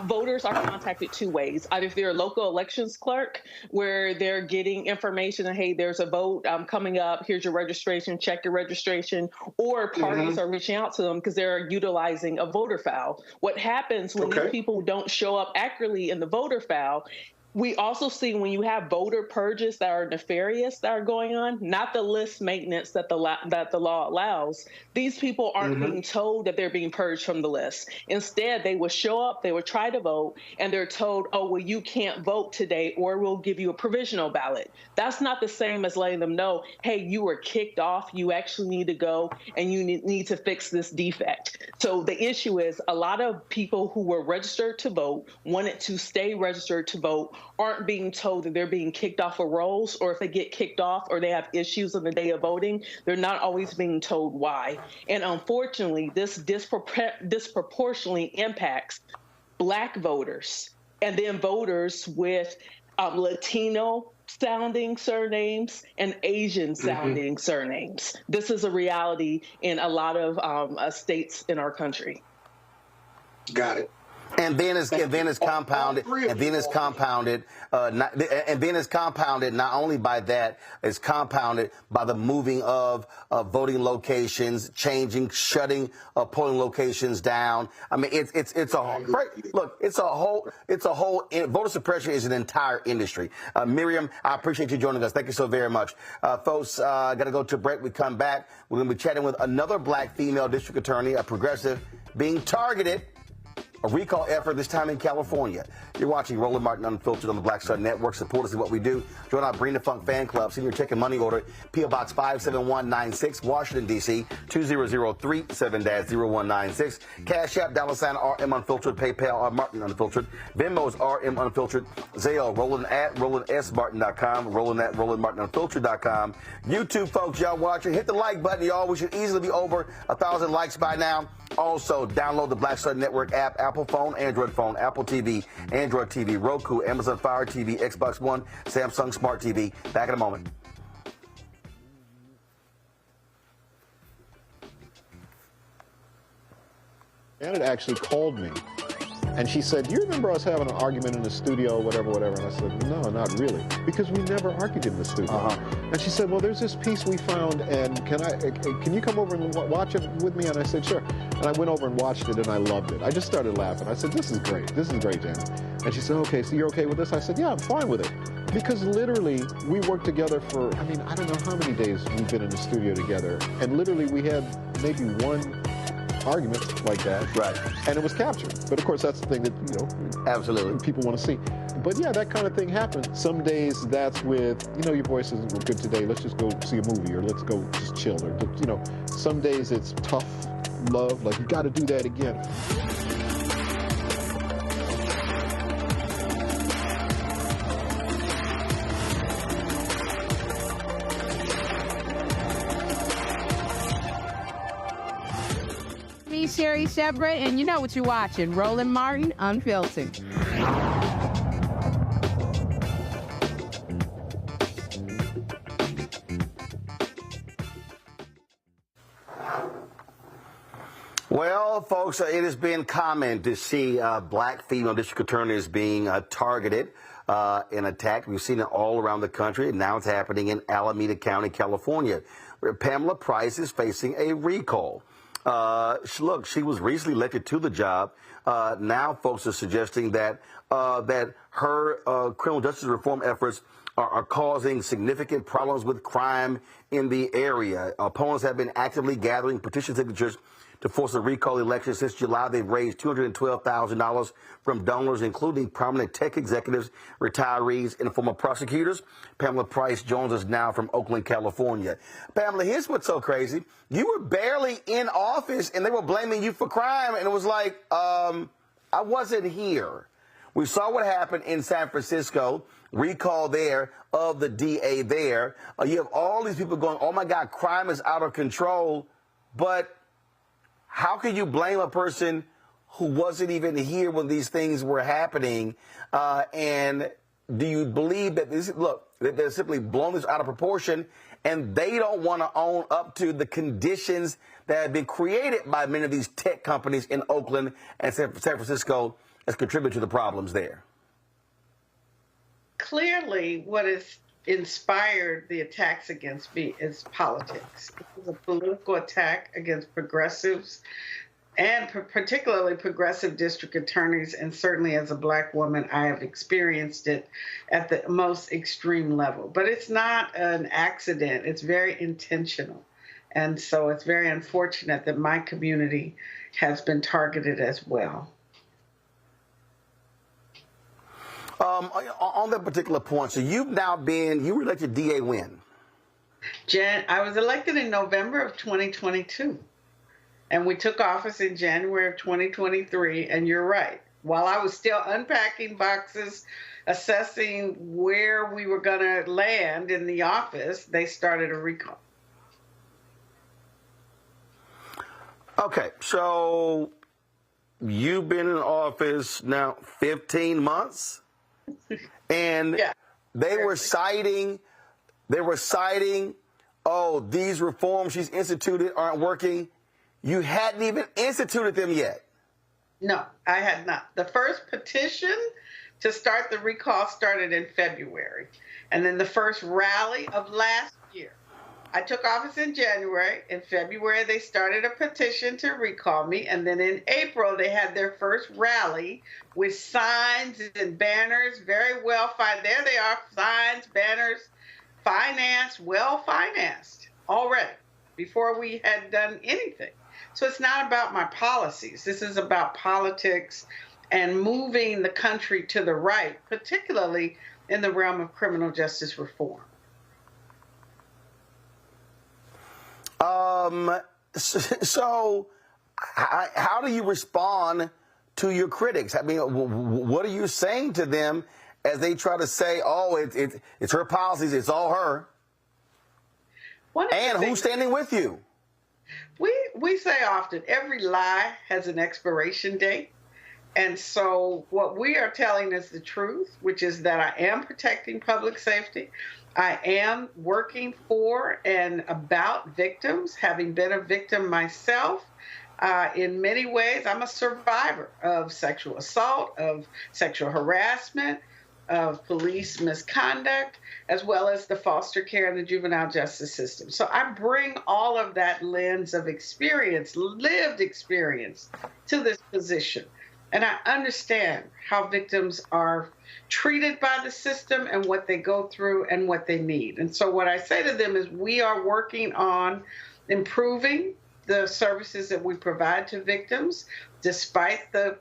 voters are contacted 2 ways. Either if they're a local elections clerk, where they're getting information, hey, there's a vote coming up, here's your registration, check your registration, or parties are reaching out to them because they're utilizing a voter file. What happens when these people don't show up accurately in the voter file, we also see when you have voter purges that are nefarious that are going on, not the list maintenance that the law allows. These people aren't being told that they're being purged from the list. Instead, they will show up, they will try to vote, and they're told, oh, well, you can't vote today, or we'll give you a provisional ballot. That's not the same as letting them know, hey, you were kicked off, you actually need to go, and you need to fix this defect. So the issue is a lot of people who were registered to vote, wanted to stay registered to vote, aren't being told that they're being kicked off of rolls, or if they get kicked off or they have issues on the day of voting, they're not always being told why. And unfortunately, this disproportionately impacts Black voters and then voters with Latino-sounding surnames and Asian-sounding surnames. This is a reality in a lot of states in our country. Got it. And then it's compounded not only by that, it's compounded by the moving of voting locations, shutting polling locations down. I mean, it's a whole voter suppression is an entire industry. Miriam, I appreciate you joining us. Thank you so very much. Folks, got to go to a break. We come back. We're going to be chatting with another Black female district attorney, a progressive, being targeted. A recall effort, this time in California. You're watching Roland Martin Unfiltered on the Black Star Network. Support us in what we do. Join our Bring the Funk fan club. Send your check and money order. P.O. Box 57196, Washington, D.C. 20037-0196. Cash App, $RM Unfiltered. PayPal, Martin Unfiltered. Venmo's RM Unfiltered. Zelle, Roland at RolandSMartin.com. Roland at RolandMartinUnfiltered.com. YouTube, folks, y'all watching. Hit the like button, y'all. We should easily be over 1,000 likes by now. Also, download the Black Star Network app, Apple phone, Android phone, Apple TV, Android TV, Roku, Amazon Fire TV, Xbox One, Samsung Smart TV. Back in a moment. Janet actually called me, and she said, "You remember us having an argument in the studio, whatever, whatever?" And I said, "No, not really, because we never argued in the studio." And she said, "Well, there's this piece we found, and can you come over and watch it with me?" And I said, "Sure." And I went over and watched it, and I loved it. I just started laughing. I said, "This is great. This is great, Janet." And she said, "Okay, so you're okay with this?" I said, "Yeah, I'm fine with it." Because literally, we worked together for, I don't know how many days we've been in the studio together. And literally, we had maybe one argument like that. Right. And it was captured. But of course, that's the thing that, absolutely, people want to see. But yeah, that kind of thing happens. Some days that's with, your voice isn't good today. Let's just go see a movie, or let's go just chill. Or, some days it's tough love. Like, you got to do that again. Sherry Shepard, and you know what you're watching, Roland Martin Unfiltered. Well, folks, it has been common to see black female district attorneys being targeted and attacked. We've seen it all around the country. Now it's happening in Alameda County, California, where Pamela Price is facing a recall. Look, she was recently elected to the job. Now folks are suggesting that her criminal justice reform efforts are causing significant problems with crime in the area. Opponents have been actively gathering petition signatures to force a recall election. Since July, they've raised $212,000 from donors, including prominent tech executives, retirees, and former prosecutors. Pamela Price joins us now from Oakland, California. Pamela, here's what's so crazy. You were barely in office, and they were blaming you for crime, and it was like, I wasn't here. We saw what happened in San Francisco, recall there of the DA there. You have all these people going, oh, my God, crime is out of control, but how can you blame a person who wasn't even here when these things were happening? And do you believe that that they're simply blowing this out of proportion and they don't want to own up to the conditions that have been created by many of these tech companies in Oakland and San Francisco as contributed to the problems there? Clearly, what has inspired the attacks against me is politics. It was a political attack against progressives and particularly progressive district attorneys. And certainly as a black woman, I have experienced it at the most extreme level. But it's not an accident. It's very intentional. And so it's very unfortunate that my community has been targeted as well. On that particular point, so you were elected DA when? I was elected in November of 2022, and we took office in January of 2023, and you're right. While I was still unpacking boxes, assessing where we were going to land in the office, they started a recall. Okay, so you've been in office now 15 months? And they were citing, oh, these reforms she's instituted aren't working. You hadn't even instituted them yet. No, I had not. The first petition to start the recall started in February. And then the first rally of last year. I took office in January. In February, they started a petition to recall me. And then in April, they had their first rally with signs and banners, very well financed. There they are, signs, banners, financed, well financed already before we had done anything. So it's not about my policies. This is about politics and moving the country to the right, particularly in the realm of criminal justice reform. So how do you respond to your critics? I mean, what are you saying to them as they try to say, oh, it's her policies, it's all her? And who's standing with you? We say often, every lie has an expiration date. And so what we are telling is the truth, which is that I am protecting public safety. I am working for and about victims, having been a victim myself. In many ways, I'm a survivor of sexual assault, of sexual harassment, of police misconduct, as well as the foster care and the juvenile justice system. So I bring all of that lens of experience, lived experience, to this position. And I understand how victims are treated by the system and what they go through and what they need. And so what I say to them is we are working on improving the services that we provide to victims, despite the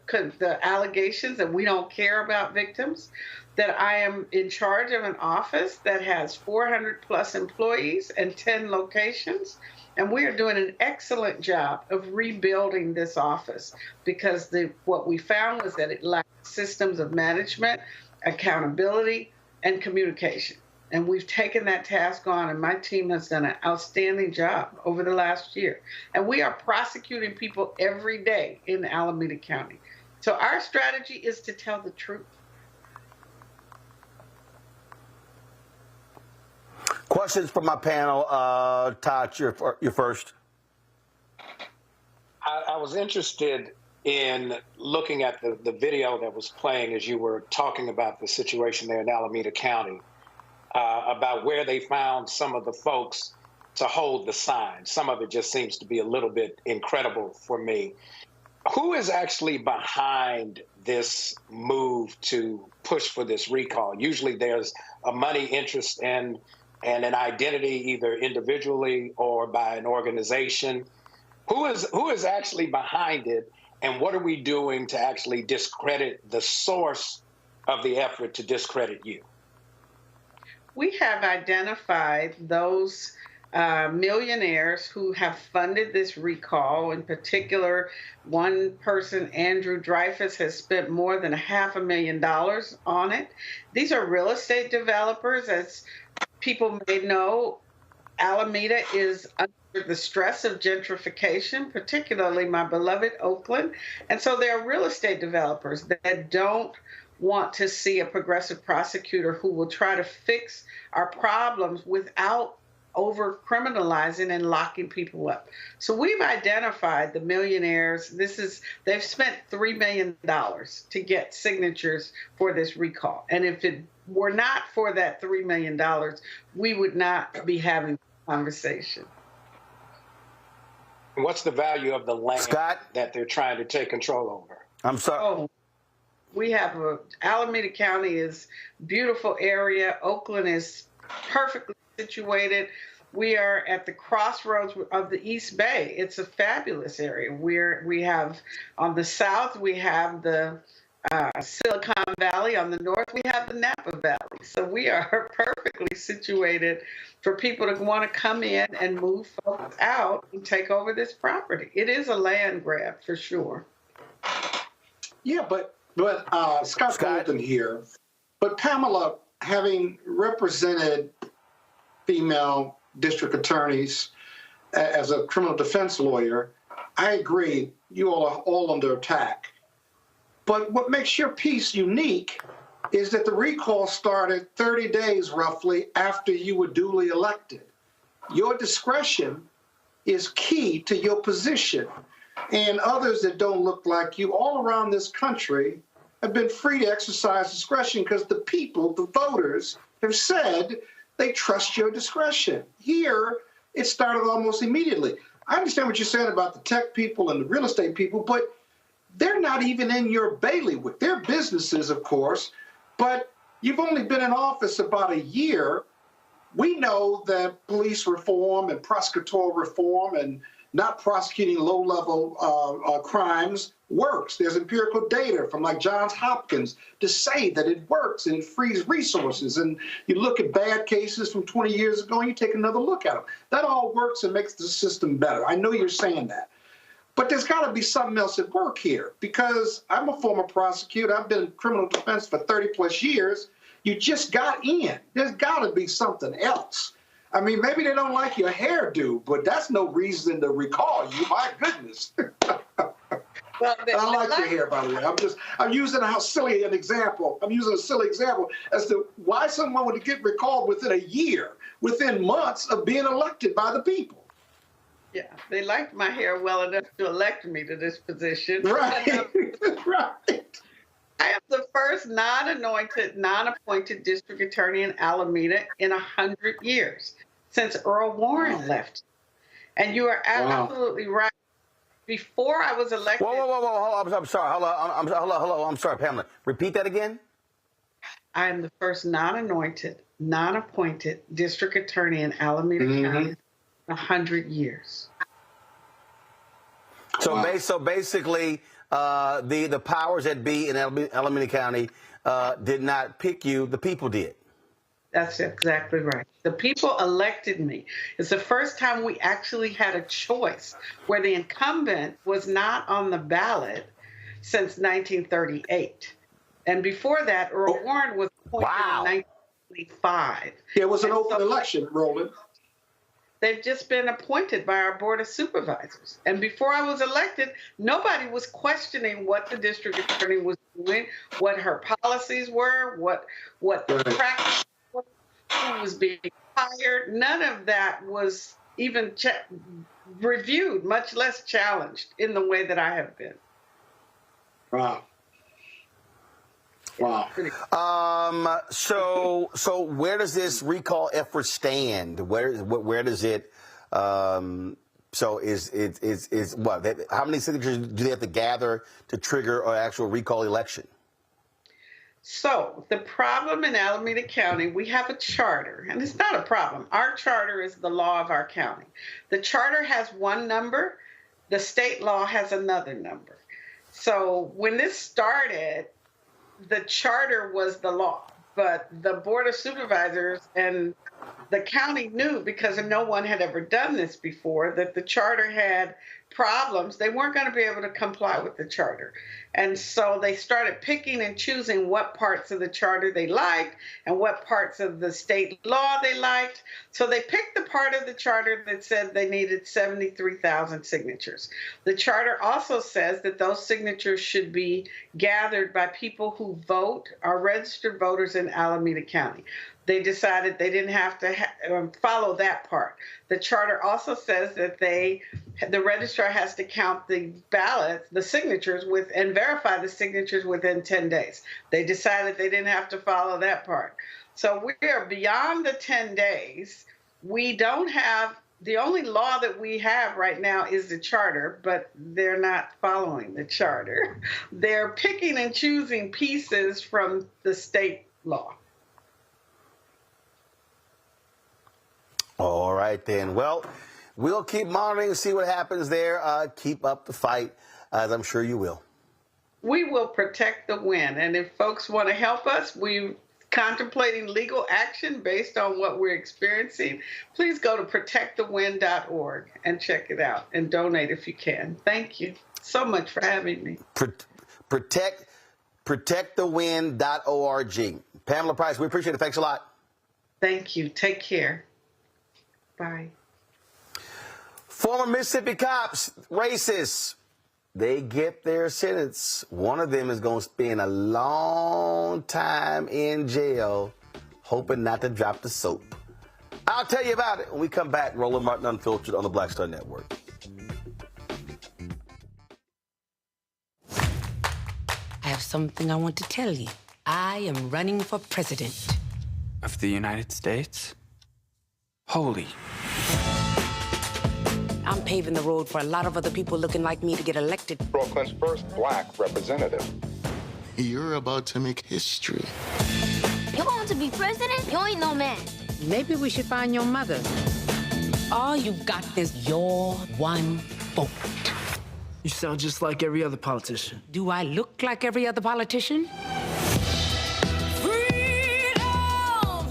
allegations that we don't care about victims, that I am in charge of an office that has 400 plus employees and 10 locations. And we are doing an excellent job of rebuilding this office because what we found was that it lacked systems of management, accountability, and communication. And we've taken that task on, and my team has done an outstanding job over the last year. And we are prosecuting people every day in Alameda County. So our strategy is to tell the truth. Questions from my panel. Todd, you're first. I was interested in looking at the video that was playing as you were talking about the situation there in Alameda County, about where they found some of the folks to hold the sign. Some of it just seems to be a little bit incredible for me. Who is actually behind this move to push for this recall? Usually there's a money interest and an identity, either individually or by an organization. Who is actually behind it, and what are we doing to actually discredit the source of the effort to discredit you? We have identified those millionaires who have funded this recall. In particular, one person, Andrew Dreyfus, has spent more than $500,000 on it. These are real estate developers. As people may know, Alameda is under the stress of gentrification, particularly my beloved Oakland. And so there are real estate developers that don't want to see a progressive prosecutor who will try to fix our problems without over criminalizing and locking people up. So we've identified the millionaires. They've spent $3 million to get signatures for this recall. And if it were not for that $3 million, we would not be having a conversation. What's the value of the land that they're trying to take control over? I'm sorry. Oh, we have Alameda County is a beautiful area. Oakland is perfectly situated. We are at the crossroads of the East Bay. It's a fabulous area. We have on the south, we have the Silicon Valley. On the north, we have the Napa Valley. So we are perfectly situated for people to want to come in and move folks out and take over this property. It is a land grab for sure. Yeah, but Scott Golden here. But Pamela, having represented female district attorneys as a criminal defense lawyer, I agree, you all are all under attack. But what makes your piece unique is that the recall started 30 days roughly after you were duly elected. Your discretion is key to your position. And others that don't look like you all around this country have been free to exercise discretion because the people, the voters, have said they trust your discretion. Here, it started almost immediately. I understand what you're saying about the tech people and the real estate people, but they're not even in your bailiwick. They're businesses, of course, but you've only been in office about a year. We know that police reform and prosecutorial reform and not prosecuting low-level crimes works. There's empirical data from like Johns Hopkins to say that it works and it frees resources. And you look at bad cases from 20 years ago and you take another look at them. That all works and makes the system better. I know you're saying that. But there's got to be something else at work here, because I'm a former prosecutor. I've been in criminal defense for 30-plus years. You just got in. There's got to be something else. I mean, maybe they don't like your hairdo, but that's no reason to recall you. My goodness. Well, I like your hair, by the way. I'm using a silly example. I'm using a silly example as to why someone would get recalled within a year, within months of being elected by the people. Yeah, they liked my hair well enough to elect me to this position. Right, right. I am the first non-appointed district attorney in Alameda in 100 years, since Earl Warren left. And you are absolutely right. Before I was elected... Whoa. I'm sorry. Hello. I'm sorry, Pamela. Repeat that again. I am the first non-appointed district attorney in Alameda County in 100 years. So, so basically, the powers that be in Alameda County did not pick you. The people did. That's exactly right. The people elected me. It's the first time we actually had a choice where the incumbent was not on the ballot since 1938. And before that, Earl Warren was appointed in 1925. It was an open election, Roland. They've just been appointed by our Board of Supervisors. And before I was elected, nobody was questioning what the district attorney was doing, what her policies were, what the practice was, who was being hired. None of that was even reviewed, much less challenged in the way that I have been. Wow. Wow. So where does this recall effort stand? Where does it? So is what? How many signatures do they have to gather to trigger an actual recall election? So the problem in Alameda County, we have a charter, and it's not a problem. Our charter is the law of our county. The charter has one number. The state law has another number. So when this started, the charter was the law, but the Board of Supervisors and the county knew, because no one had ever done this before, that the charter had problems. They weren't going to be able to comply with the charter. And so they started picking and choosing what parts of the charter they liked and what parts of the state law they liked. So they picked the part of the charter that said they needed 73,000 signatures. The charter also says that those signatures should be gathered by people who vote, are registered voters in Alameda County. They decided they didn't have to follow that part. The charter also says that the registrar has to count the ballots, the signatures, and verify the signatures within 10 days. They decided they didn't have to follow that part. So we are beyond the 10 days. We don't have, the only law that we have right now is the charter, but they're not following the charter. They're picking and choosing pieces from the state law. All right, then. Well, we'll keep monitoring and see what happens there. Keep up the fight, as I'm sure you will. We will protect the win. And if folks want to help us, we're contemplating legal action based on what we're experiencing. Please go to protectthewin.org and check it out and donate if you can. Thank you so much for having me. Protectthewin.org. Pamela Price, we appreciate it. Thanks a lot. Thank you. Take care. Bye. Former Mississippi cops, racists, they get their sentence. One of them is going to spend a long time in jail, hoping not to drop the soap. I'll tell you about it when we come back. Roland Martin Unfiltered on the Black Star Network. I have something I want to tell you. I am running for president. Of the United States? Holy. I'm paving the road for a lot of other people looking like me to get elected. Brooklyn's first black representative. You're about to make history. You want to be president? You ain't no man. Maybe we should find your mother. All you got is your one vote. You sound just like every other politician. Do I look like every other politician?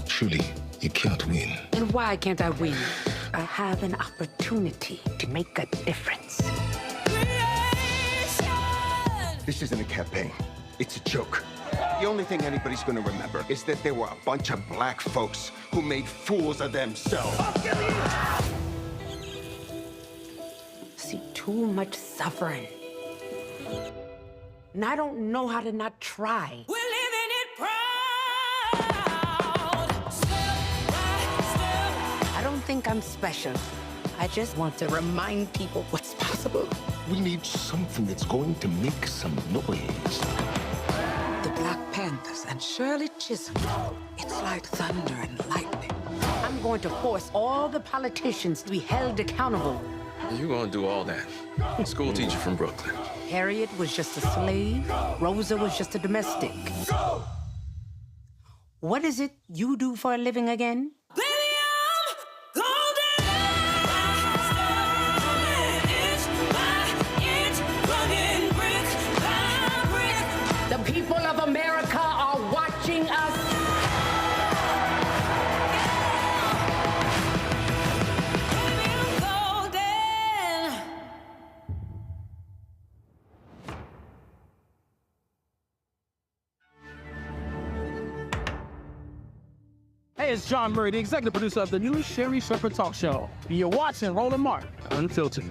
Truly, you can't win. And why can't I win? I have an opportunity to make a difference. This isn't a campaign. It's a joke. The only thing anybody's going to remember is that there were a bunch of black folks who made fools of themselves. See too much suffering. And I don't know how to not try. We're living it proud. I don't think I'm special. I just want to remind people what's possible. We need something that's going to make some noise. The Black Panthers and Shirley Chisholm. It's like thunder and lightning. I'm going to force all the politicians to be held accountable. You're gonna do all that. School teacher from Brooklyn. Harriot was just a slave. Rosa was just a domestic. What is it you do for a living again? The people of America are watching us. Hey, it's John Murray, the executive producer of the new Sherry Shepherd Talk Show. You're watching Roland Martin Unfiltered.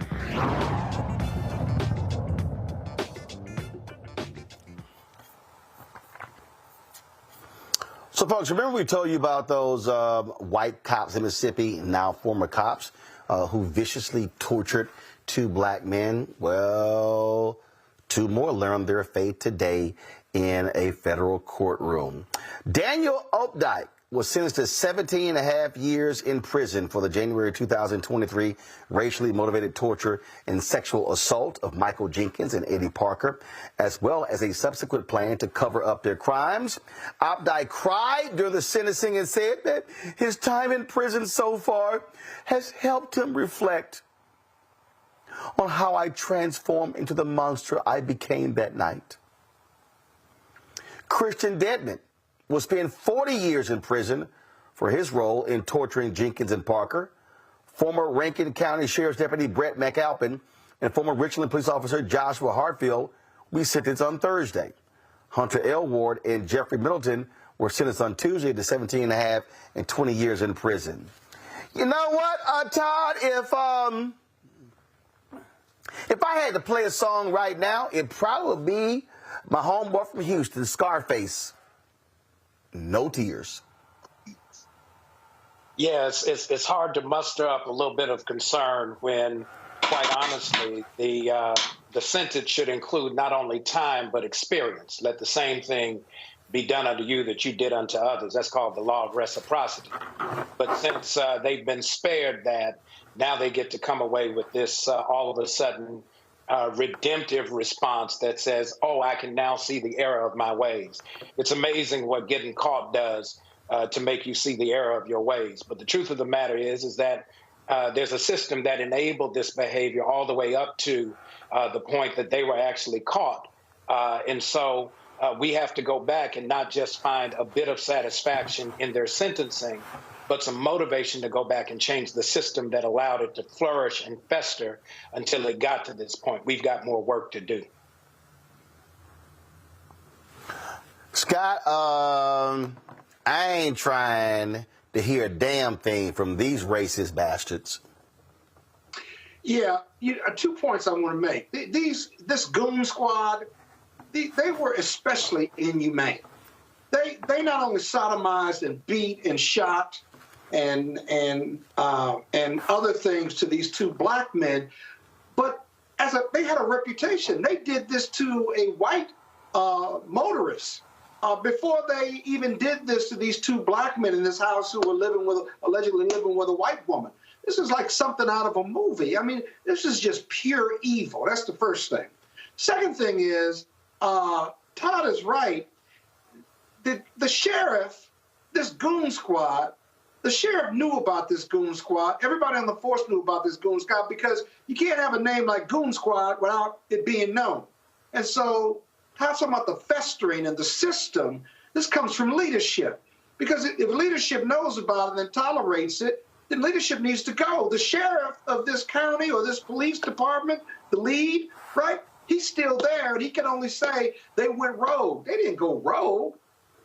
So, folks, remember we told you about those white cops in Mississippi, now former cops? who viciously tortured 2 black men. Well, 2 more learned their fate today in a federal courtroom. Daniel Opdyke was sentenced to 17 and a half years in prison for the January 2023 racially motivated torture and sexual assault of Michael Jenkins and Eddie Parker, as well as a subsequent plan to cover up their crimes. Opdyke cried during the sentencing and said that his time in prison so far has helped him reflect on how I transformed into the monster I became that night. Christian Dedman will spend 40 years in prison for his role in torturing Jenkins and Parker. Former Rankin County Sheriff's Deputy Brett McAlpin and former Richland police officer Joshua Hartfield will be sentenced on Thursday. Hunter L. Ward and Jeffrey Middleton were sentenced on Tuesday to 17 and a half and 20 years in prison. You know what, Todd, if I had to play a song right now, it'd probably be my homeboy from Houston, Scarface. No tears. Yeah, it's hard to muster up a little bit of concern when, quite honestly, the sentence should include not only time but experience. Let the same thing be done unto you that you did unto others. That's called the law of reciprocity. But since they've been spared that, now they get to come away with this all of a sudden redemptive response that says, oh, I can now see the error of my ways. It's amazing what getting caught does to make you see the error of your ways. But the truth of the matter is that there's a system that enabled this behavior all the way up to the point that they were actually caught. And so we have to go back and not just find a bit of satisfaction in their sentencing, but some motivation to go back and change the system that allowed it to flourish and fester until it got to this point. We've got more work to do. Scott, I ain't trying to hear a damn thing from these racist bastards. Yeah, 2 points I want to make. This goon squad, they were especially inhumane. They not only sodomized and beat and shot and other things to these 2 black men, but they had a reputation. They did this to a white motorist before they even did this to these 2 black men in this house who were allegedly living with a white woman. This is like something out of a movie. I mean, this is just pure evil. That's the first thing. Second thing is, Todd is right. The sheriff, this goon squad, the sheriff knew about this goon squad. Everybody on the force knew about this goon squad because you can't have a name like goon squad without it being known. And so talking about the festering and the system, this comes from leadership. Because if leadership knows about it and tolerates it, then leadership needs to go. The sheriff of this county or this police department, the lead, right, he's still there, and he can only say they went rogue. They didn't go rogue.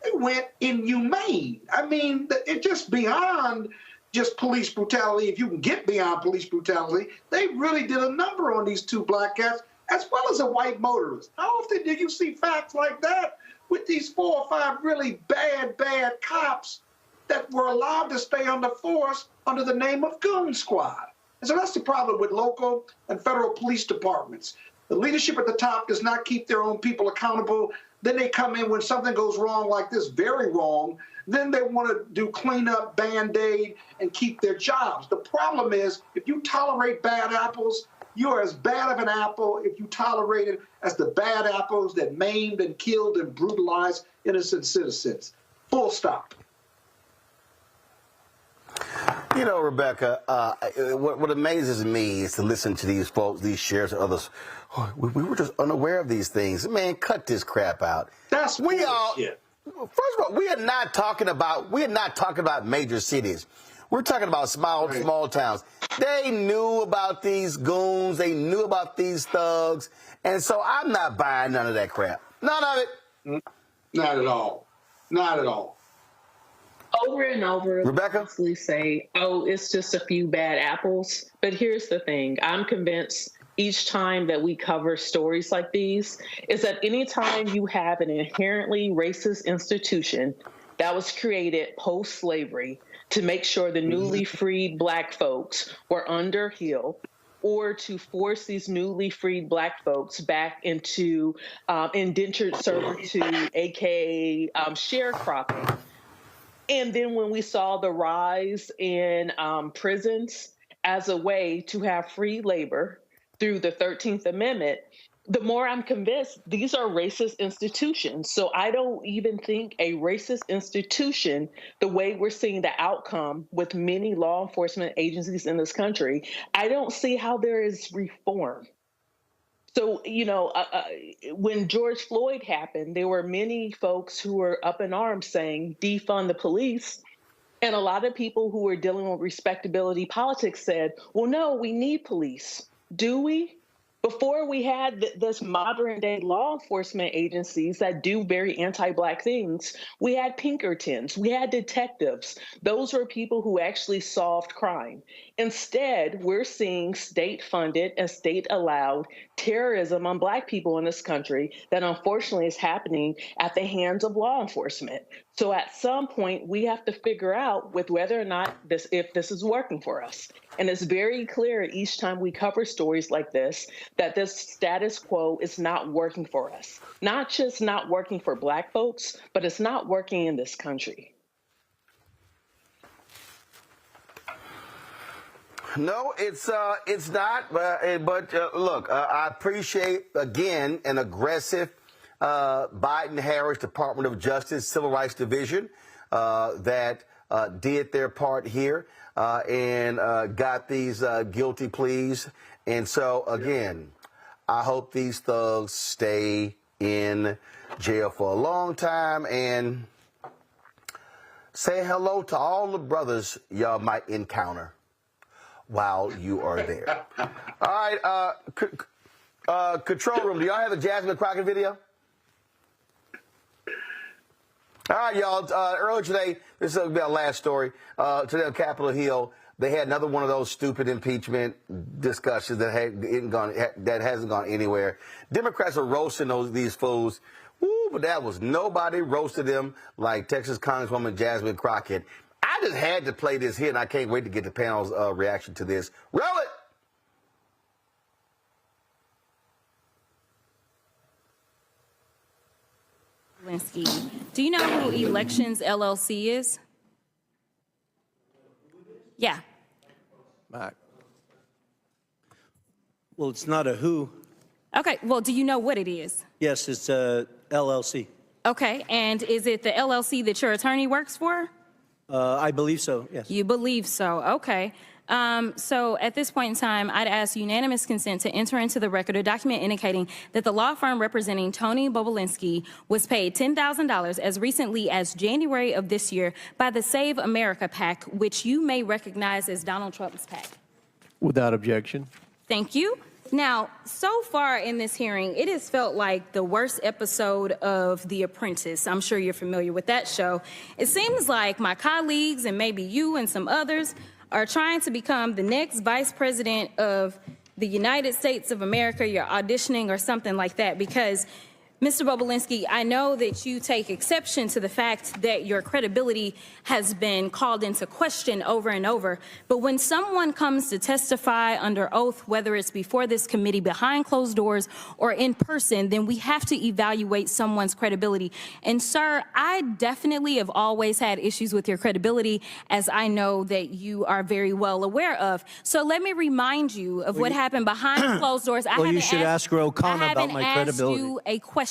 They went inhumane. I mean, it's just beyond just police brutality. If you can get beyond police brutality, they really did a number on these 2 black cats, as well as a white motorist. How often do you see facts like that with these 4 or 5 really bad cops that were allowed to stay on the force under the name of goon squad? And so that's the problem with local and federal police departments. The leadership at the top does not keep their own people accountable. Then they come in when something goes wrong like this, very wrong. Then they want to do cleanup, Band-Aid, and keep their jobs. The problem is, if you tolerate bad apples, you are as bad of an apple if you tolerate it as the bad apples that maimed and killed and brutalized innocent citizens. Full stop. You know, Rebecca, what amazes me is to listen to these folks, these sheriffs and others. Oh, we were just unaware of these things. Man, cut this crap out. That's bullshit. First of all, we are not talking about major cities. We're talking about small towns. They knew about these goons. They knew about these thugs. And so I'm not buying none of that crap. None of it. Not at all. Not at all. Over and over, Rebecca? Constantly say, oh, it's just a few bad apples. But here's the thing. I'm convinced each time that we cover stories like these is that anytime you have an inherently racist institution, that was created post-slavery to make sure the newly freed Black folks were under heel, or to force these newly freed Black folks back into indentured servitude, aka sharecropping. And then when we saw the rise in prisons as a way to have free labor through the 13th Amendment, the more I'm convinced these are racist institutions. So I don't even think a racist institution, the way we're seeing the outcome with many law enforcement agencies in this country, I don't see how there is reform. So, you know, when George Floyd happened, there were many folks who were up in arms saying defund the police. And a lot of people who were dealing with respectability politics said, well, no, we need police. Do we? Before we had this modern day law enforcement agencies that do very anti-Black things, we had Pinkertons, we had detectives. Those were people who actually solved crime. Instead, we're seeing state-funded and state-allowed terrorism on Black people in this country that unfortunately is happening at the hands of law enforcement. So at some point, we have to figure out with whether or not if this is working for us. And it's very clear each time we cover stories like this, that this status quo is not working for us. Not just not working for Black folks, but it's not working in this country. No, it's not. But look, I appreciate again an aggressive Biden-Harris Department of Justice Civil Rights Division that did their part here and got these guilty pleas. And so again, I hope these thugs stay in jail for a long time and say hello to all the brothers y'all might encounter while you are there. All right, control room, do y'all have the Jasmine Crockett video? All right, y'all, earlier today, this is our last story, today on Capitol Hill, they had another one of those stupid impeachment discussions that hasn't gone anywhere. Democrats are roasting these fools. Woo, but that was nobody roasted them like Texas Congresswoman Jasmine Crockett. I just had to play this here, and I can't wait to get the panel's reaction to this. Roll it! Do you know who Elections LLC is? Yeah. Back. Well, it's not a who. Okay, well, do you know what it is? Yes, it's a LLC. Okay, and is it the LLC that your attorney works for? I believe so, yes. You believe so, okay. So at this point in time, I'd ask unanimous consent to enter into the record a document indicating that the law firm representing Tony Bobulinski was paid $10,000 as recently as January of this year by the Save America PAC, which you may recognize as Donald Trump's PAC. Without objection. Thank you. Now, so far in this hearing, it has felt like the worst episode of The Apprentice. I'm sure you're familiar with that show. It seems like my colleagues and maybe you and some others are trying to become the next vice president of the United States of America. You're auditioning or something like that because, Mr. Bobulinski, I know that you take exception to the fact that your credibility has been called into question over and over. But when someone comes to testify under oath, whether it's before this committee, behind closed doors, or in person, then we have to evaluate someone's credibility. And sir, I definitely have always had issues with your credibility, as I know that you are very well aware of. So let me remind you of what happened behind closed doors. Well, you should ask O'Connor about my credibility. I haven't asked you a question.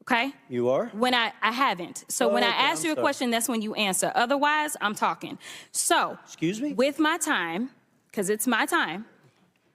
Okay? You are? When I haven't. So when I ask you a question, that's when you answer. Otherwise, I'm talking. So, excuse me? With my time, because it's my time,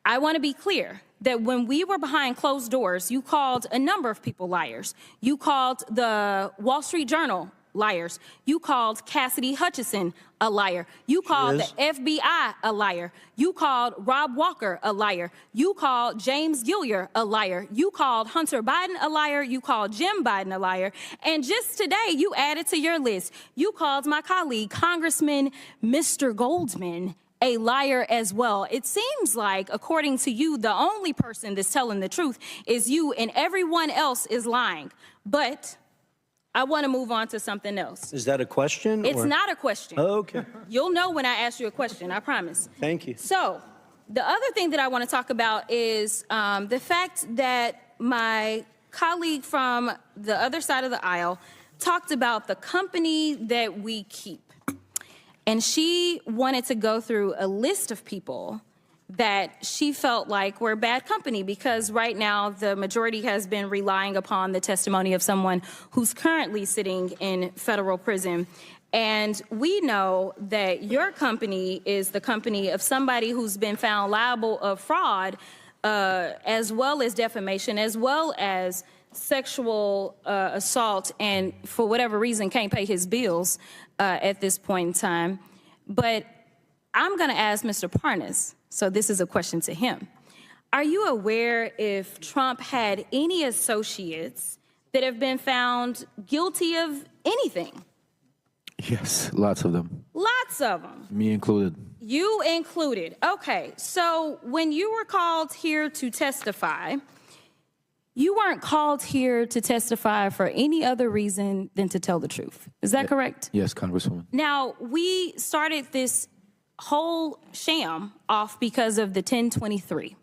I want to be clear that when we were behind closed doors, you called a number of people liars. You called the Wall Street Journal liars. You called Cassidy Hutchinson a liar. You called the FBI a liar. You called Rob Walker a liar. You called James Gilliar a liar. You called Hunter Biden a liar. You called Jim Biden a liar. And just today, you added to your list, you called my colleague, Congressman Mr. Goldman, a liar as well. It seems like, according to you, the only person that's telling the truth is you and everyone else is lying. But I want to move on to something else. Is that a question? It's not a question. Oh, okay. You'll know when I ask you a question, I promise. Thank you. So the other thing that I want to talk about is the fact that my colleague from the other side of the aisle talked about the company that we keep. And she wanted to go through a list of people that she felt like were bad company, because right now the majority has been relying upon the testimony of someone who's currently sitting in federal prison. And we know that your company is the company of somebody who's been found liable of fraud, as well as defamation, as well as sexual assault, and for whatever reason can't pay his bills at this point in time. But I'm going to ask Mr. Parnas, so this is a question to him. Are you aware if Trump had any associates that have been found guilty of anything? Yes, lots of them. Lots of them. Me included. You included. Okay, so when you were called here to testify, you weren't called here to testify for any other reason than to tell the truth. Is that correct? Yes, Congresswoman. Now, we started this whole sham off because of the 1023,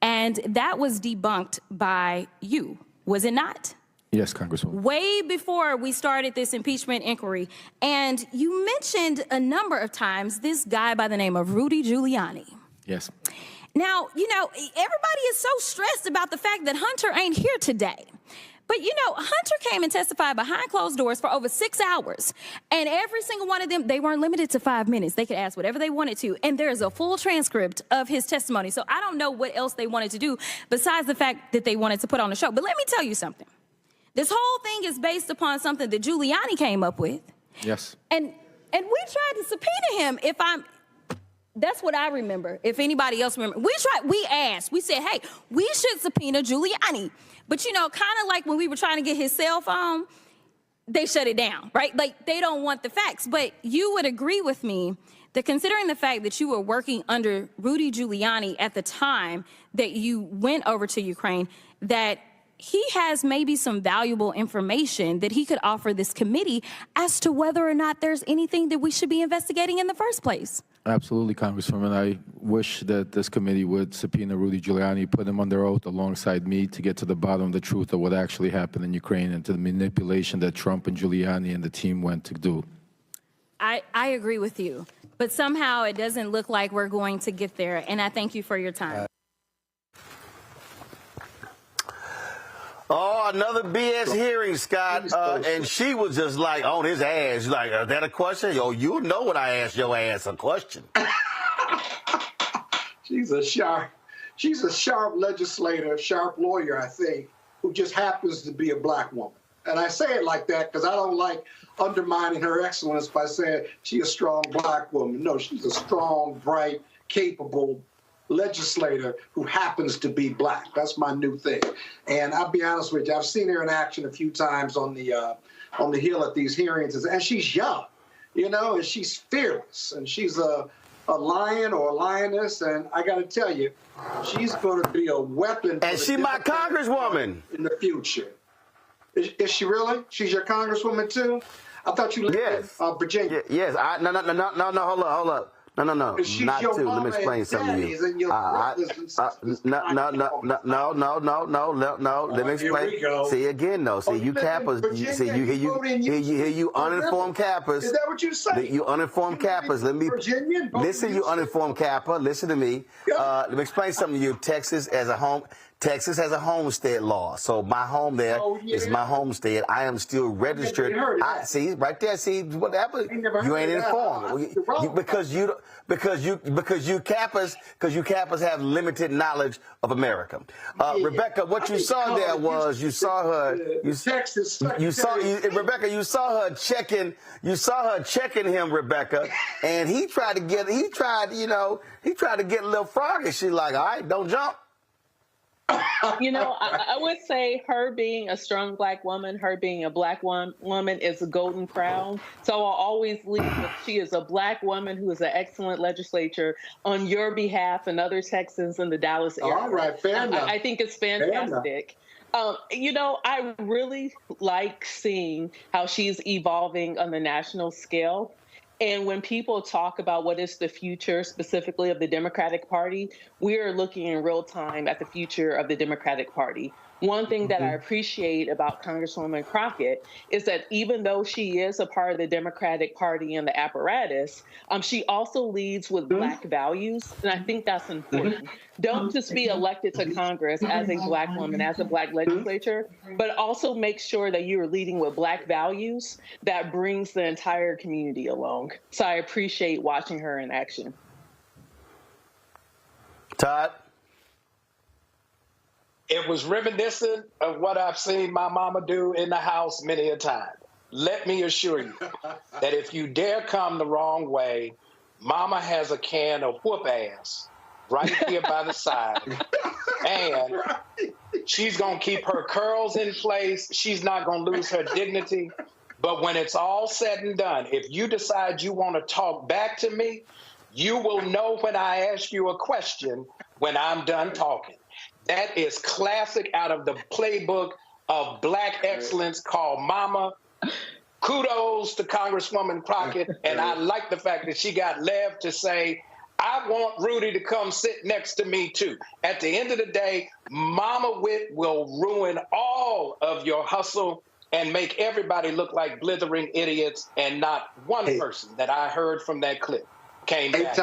and that was debunked by you, was it not? Yes, Congresswoman. Way before we started this impeachment inquiry. And you mentioned a number of times this guy by the name of Rudy Giuliani. Yes. Now, you know, everybody is so stressed about the fact that Hunter ain't here today. But, you know, Hunter came and testified behind closed doors for over 6 hours. And every single one of them, they weren't limited to 5 minutes. They could ask whatever they wanted to. And there's a full transcript of his testimony. So I don't know what else they wanted to do besides the fact that they wanted to put on a show. But let me tell you something. This whole thing is based upon something that Giuliani came up with. Yes. And we tried to subpoena him that's what I remember. If anybody else remember, we asked, we said, hey, we should subpoena Giuliani. But, you know, kind of like when we were trying to get his cell phone, they shut it down, right? Like, they don't want the facts. But you would agree with me that considering the fact that you were working under Rudy Giuliani at the time that you went over to Ukraine, that he has maybe some valuable information that he could offer this committee as to whether or not there's anything that we should be investigating in the first place. Absolutely, Congresswoman. I wish that this committee would subpoena Rudy Giuliani, put him under oath alongside me to get to the bottom of the truth of what actually happened in Ukraine and to the manipulation that Trump and Giuliani and the team went to do. I agree with you, but somehow it doesn't look like we're going to get there, and I thank you for your time. Oh, another BS hearing, Scott. And she was just like on his ass. Like, is that a question? Yo, you know when I ask your ass a question. She's a sharp legislator, sharp lawyer, I think, who just happens to be a black woman. And I say it like that because I don't like undermining her excellence by saying she's a strong black woman. No, she's a strong, bright, capable legislator who happens to be black. That's my new thing. And I'll be honest with you, I've seen her in action a few times on the Hill at these hearings, and she's young, you know, and she's fearless, and she's a lion or a lioness, and I got to tell you, she's going to be a weapon. And she my congresswoman in the future. Is she really? She's your congresswoman too? I thought you lived in Virginia. Yes. No. Hold up. No. Not to. Let me explain something to you. No. Let me explain. See again, though. See you Kappas. See you uninformed Kappas. Is that what you say? You uninformed Kappas. Let me listen. You uninformed Kappa. Listen to me. Let me explain something to you. Texas has a homestead law. So my home there is my homestead. I am still registered. See right there. See what happened? You ain't informed because you Kappas have limited knowledge of America. Rebecca, what you saw there was you saw her checking him, Rebecca, and he tried to get a little froggy. She's like, all right, don't jump. You know, I would say her being a strong black woman, her being a black woman is a golden crown. So I'll always leave that she is a black woman who is an excellent legislator on your behalf and other Texans in the Dallas area. All right, fair enough. I think it's fantastic. You know, I really like seeing how she's evolving on the national scale. And when people talk about what is the future specifically of the Democratic Party, we are looking in real time at the future of the Democratic Party. One thing that I appreciate about Congresswoman Crockett is that even though she is a part of the Democratic Party and the apparatus, she also leads with Black values, and I think that's important. Don't just be elected to Congress as a Black woman, as a Black legislature, but also make sure that you are leading with Black values that brings the entire community along. So I appreciate watching her in action. Todd? It was reminiscent of what I've seen my mama do in the house many a time. Let me assure you that if you dare come the wrong way, mama has a can of whoop ass right here by the side. And she's going to keep her curls in place. She's not going to lose her dignity. But when it's all said and done, if you decide you want to talk back to me, you will know when I ask you a question when I'm done talking. That is classic out of the playbook of Black excellence called Mama. Kudos to Congresswoman Crockett, and I like the fact that she got Lev to say, I want Rudy to come sit next to me too. At the end of the day, Mama Wit will ruin all of your hustle and make everybody look like blithering idiots, and not one person that I heard from that clip came back.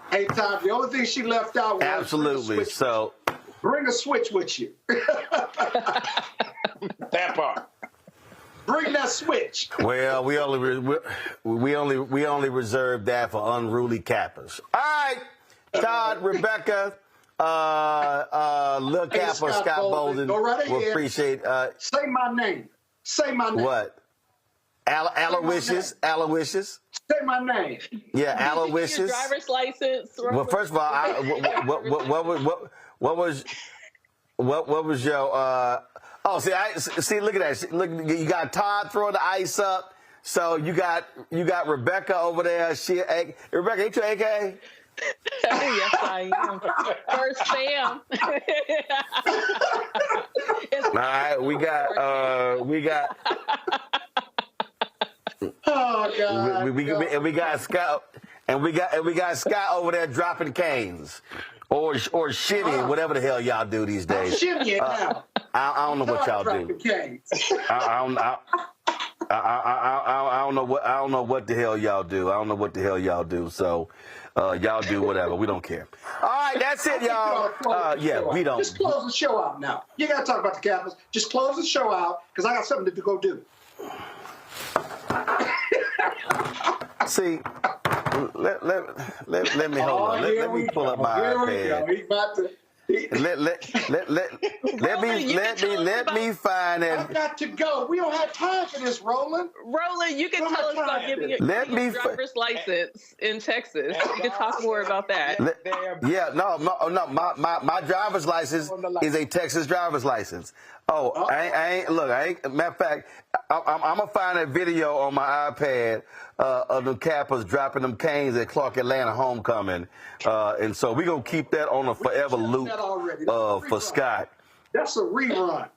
Hey, Todd, the only thing she left out was absolutely. So bring a switch with you. That part. Bring that switch. Well, we only reserve that for unruly cappers. All right, Todd, Rebecca, Lil Capper, Scott Bolden. Go right ahead. We'll appreciate. Say my name. Say my name. What? Aloysius. Aloysius. Say my name. Yeah, Aloysius. Your driver's license. Well, first of all, what was your? Oh, see, look at that. Look, you got Todd throwing the ice up. So you got Rebecca over there. Rebecca, ain't you AK? Yes, I am. First Sam. All right, we got. Oh God. We got Scott, and we got Scott over there dropping canes, or shitting, whatever the hell y'all do these days. Shitting now. I don't know what y'all do. I don't know what the hell y'all do. I don't know what the hell y'all do. So y'all do whatever. We don't care. All right, that's it, y'all. Yeah, we don't. Just close the show out now. You got to talk about the Capitals. Just close the show out because I got something to go do. See, let me hold on. Let me pull up my iPad. He's about to. Let me find it. I've got to go. We don't have time for this, Roland. Roland, you can tell us about giving your driver's license in Texas. You can talk more about that. My driver's license is a Texas driver's license. Matter of fact, I'm gonna find a video on my iPad of the Kappas dropping them canes at Clark Atlanta homecoming, and so we're gonna keep that on a forever loop for Scott. That's a rerun.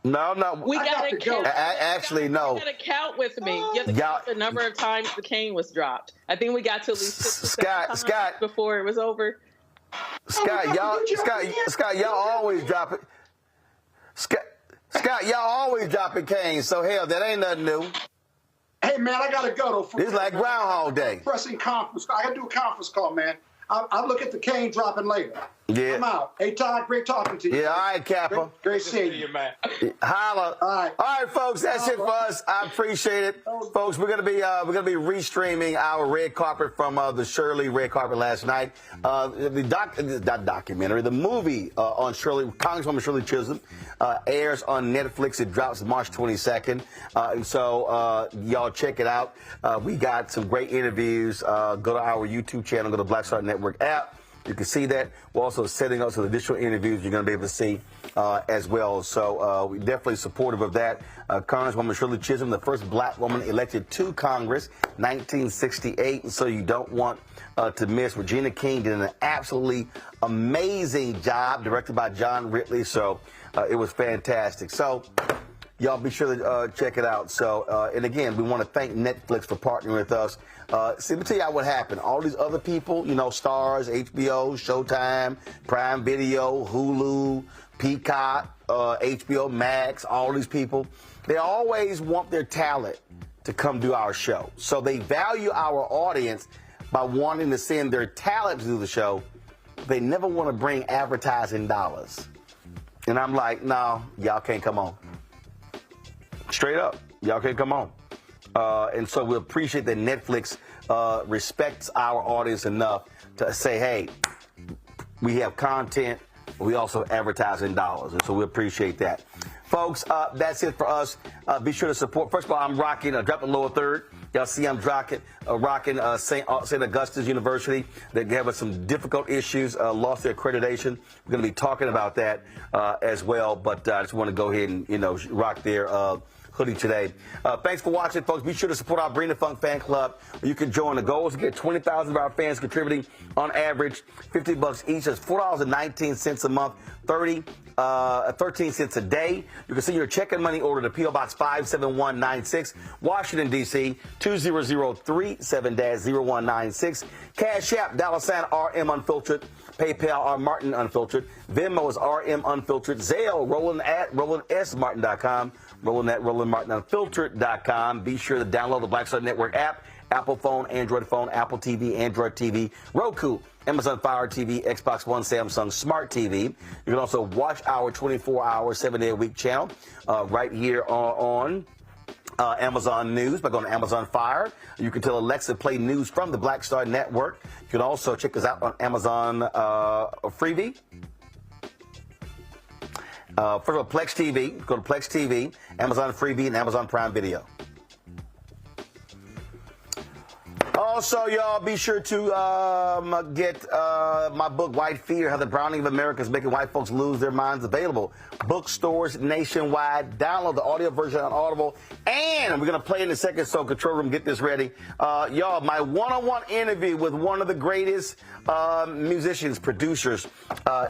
No. We got to count. Actually, no. You got to count with me. You have to count the number of times the cane was dropped. I think we got to at least 6 or 7 times before it was over. Scott, y'all always drop it. Scott, y'all always dropping canes, so hell, that ain't nothing new. Hey, man, I got to go, though. It's like Groundhog Day. Pressing conference. I got to do a conference call, man. I'll look at the cane dropping later. Yeah. I'm out. Hey, Todd, great talking to you. Yeah, all right, Kappa. Great seeing you, man. Holla. All right, folks, that's it for us. I appreciate it. Folks, we're gonna be restreaming our red carpet from the Shirley red carpet last night. The movie on Congresswoman Shirley Chisholm airs on Netflix. It drops March 22nd. So y'all check it out. We got some great interviews. Go to our YouTube channel, go to Black Star Network app. You can see that. We're also setting up some additional interviews you're going to be able to see as well. So we're definitely supportive of that. Congresswoman Shirley Chisholm, the first black woman elected to Congress, 1968. And so you don't want to miss. Regina King did an absolutely amazing job, directed by John Ridley. So It was fantastic. So y'all be sure to check it out. So, and again, we want to thank Netflix for partnering with us. See, let me tell y'all what happened. All these other people, you know, Stars, HBO, Showtime, Prime Video, Hulu, Peacock, HBO Max, all these people, they always want their talent to come do our show. So they value our audience by wanting to send their talent to do the show. They never want to bring advertising dollars. And I'm like, no, y'all can't come on. Straight up, y'all can't come on. And so we appreciate that Netflix respects our audience enough to say, hey, we have content, we also have advertising dollars. And so we appreciate that. Folks, that's it for us. Be sure to support. First of all, I'm rocking, drop the lower third. Y'all see I'm rocking St. Augustine's University. They have some difficult issues, lost their accreditation. We're going to be talking about that as well. But I just want to go ahead and, you know, rock their hoodie today. Thanks for watching, folks. Be sure to support our Bring the Funk fan club. You can join. The goal is to get 20,000 of our fans contributing on average $50 each. That's $4.19 a month, 13 cents a day. You can send your check and money order to P.O. Box 57196, Washington, D.C. 20037-0196. Cash App, $RM Unfiltered. PayPal, R Martin Unfiltered. Venmo is RM Unfiltered. Zelle, Roland at RolandSMartin.com. Roland at RolandMartinUnfiltered.com. Be sure to download the Black Star Network app. Apple phone, Android phone, Apple TV, Android TV, Roku, Amazon Fire TV, Xbox One, Samsung Smart TV. You can also watch our 24-hour, 7-day-a-week channel right here on Amazon News by going to Amazon Fire. You can tell Alexa to play news from the Black Star Network. You can also check us out on Amazon Freevee. First of all, Plex TV. Go to Plex TV, Amazon Freevee, and Amazon Prime Video. Also, y'all, be sure to get my book, White Fear, How the Browning of America is Making White Folks Lose Their Minds, available. Bookstores nationwide. Download the audio version on Audible. And we're going to play in a second, so Control Room, get this ready. Y'all, my one-on-one interview with one of the greatest musicians, producers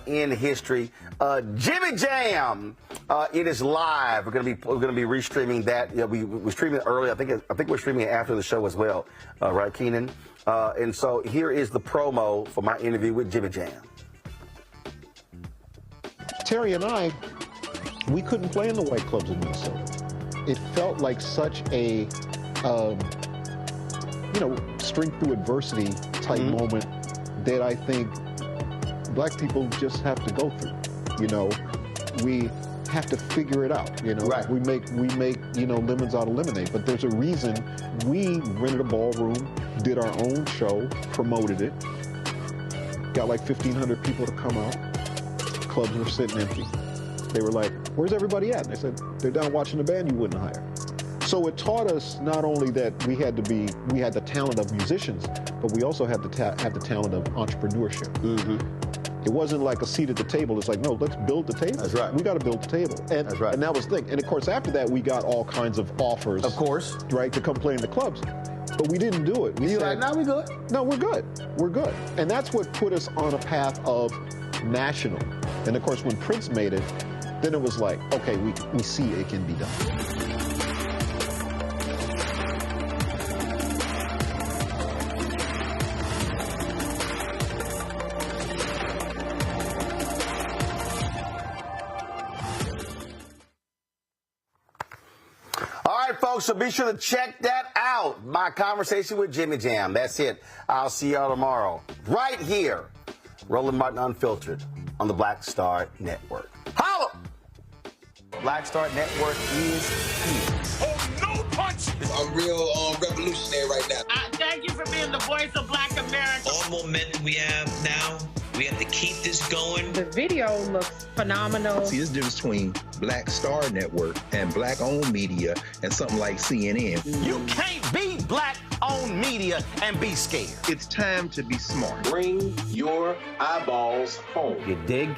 in history, Jimmy Jam. It is live. We're going to be restreaming that. You know, we streamed it early. I think we're streaming it after the show as well. Right, Keenan? And so here is the promo for my interview with Jimmy Jam. Terry and I, we couldn't play in the white clubs in Minnesota. It felt like such a, strength through adversity type moment that I think black people just have to go through. You know, we have to figure it out. You know, right. we make lemons out of lemonade. But there's a reason we rented a ballroom, did our own show, promoted it, got like 1,500 people to come out. Clubs were sitting empty. They were like, "Where's everybody at?" And they said, "They're down watching the band you wouldn't hire." So it taught us not only that we had the talent of musicians, but we also had to have the talent of entrepreneurship. It wasn't like a seat at the table. It's like, no, let's build the table. That's right. We got to build the table. And, that's right. And that was the thing. And of course, after that, we got all kinds of offers. Of course. Right, to come play in the clubs. But we didn't do it. We said, "No, we're good. No, we're good. We're good." And that's what put us on a path of national. And of course, when Prince made it, then it was like, okay, we see it can be done. Folks, so be sure to check that out. My conversation with Jimmy Jam. That's it. I'll see y'all tomorrow. Right here. Roland Martin Unfiltered on the Black Star Network. Holla! Black Star Network is here. Oh, no punch! I'm real revolutionary right now. Thank you for being the voice of Black America. All momentum we have now, we have to keep this going. The video looks phenomenal. See, there's a difference between Black Star Network and black-owned media and something like CNN. You can't be black-owned media and be scared. It's time to be smart. Bring your eyeballs home. You dig?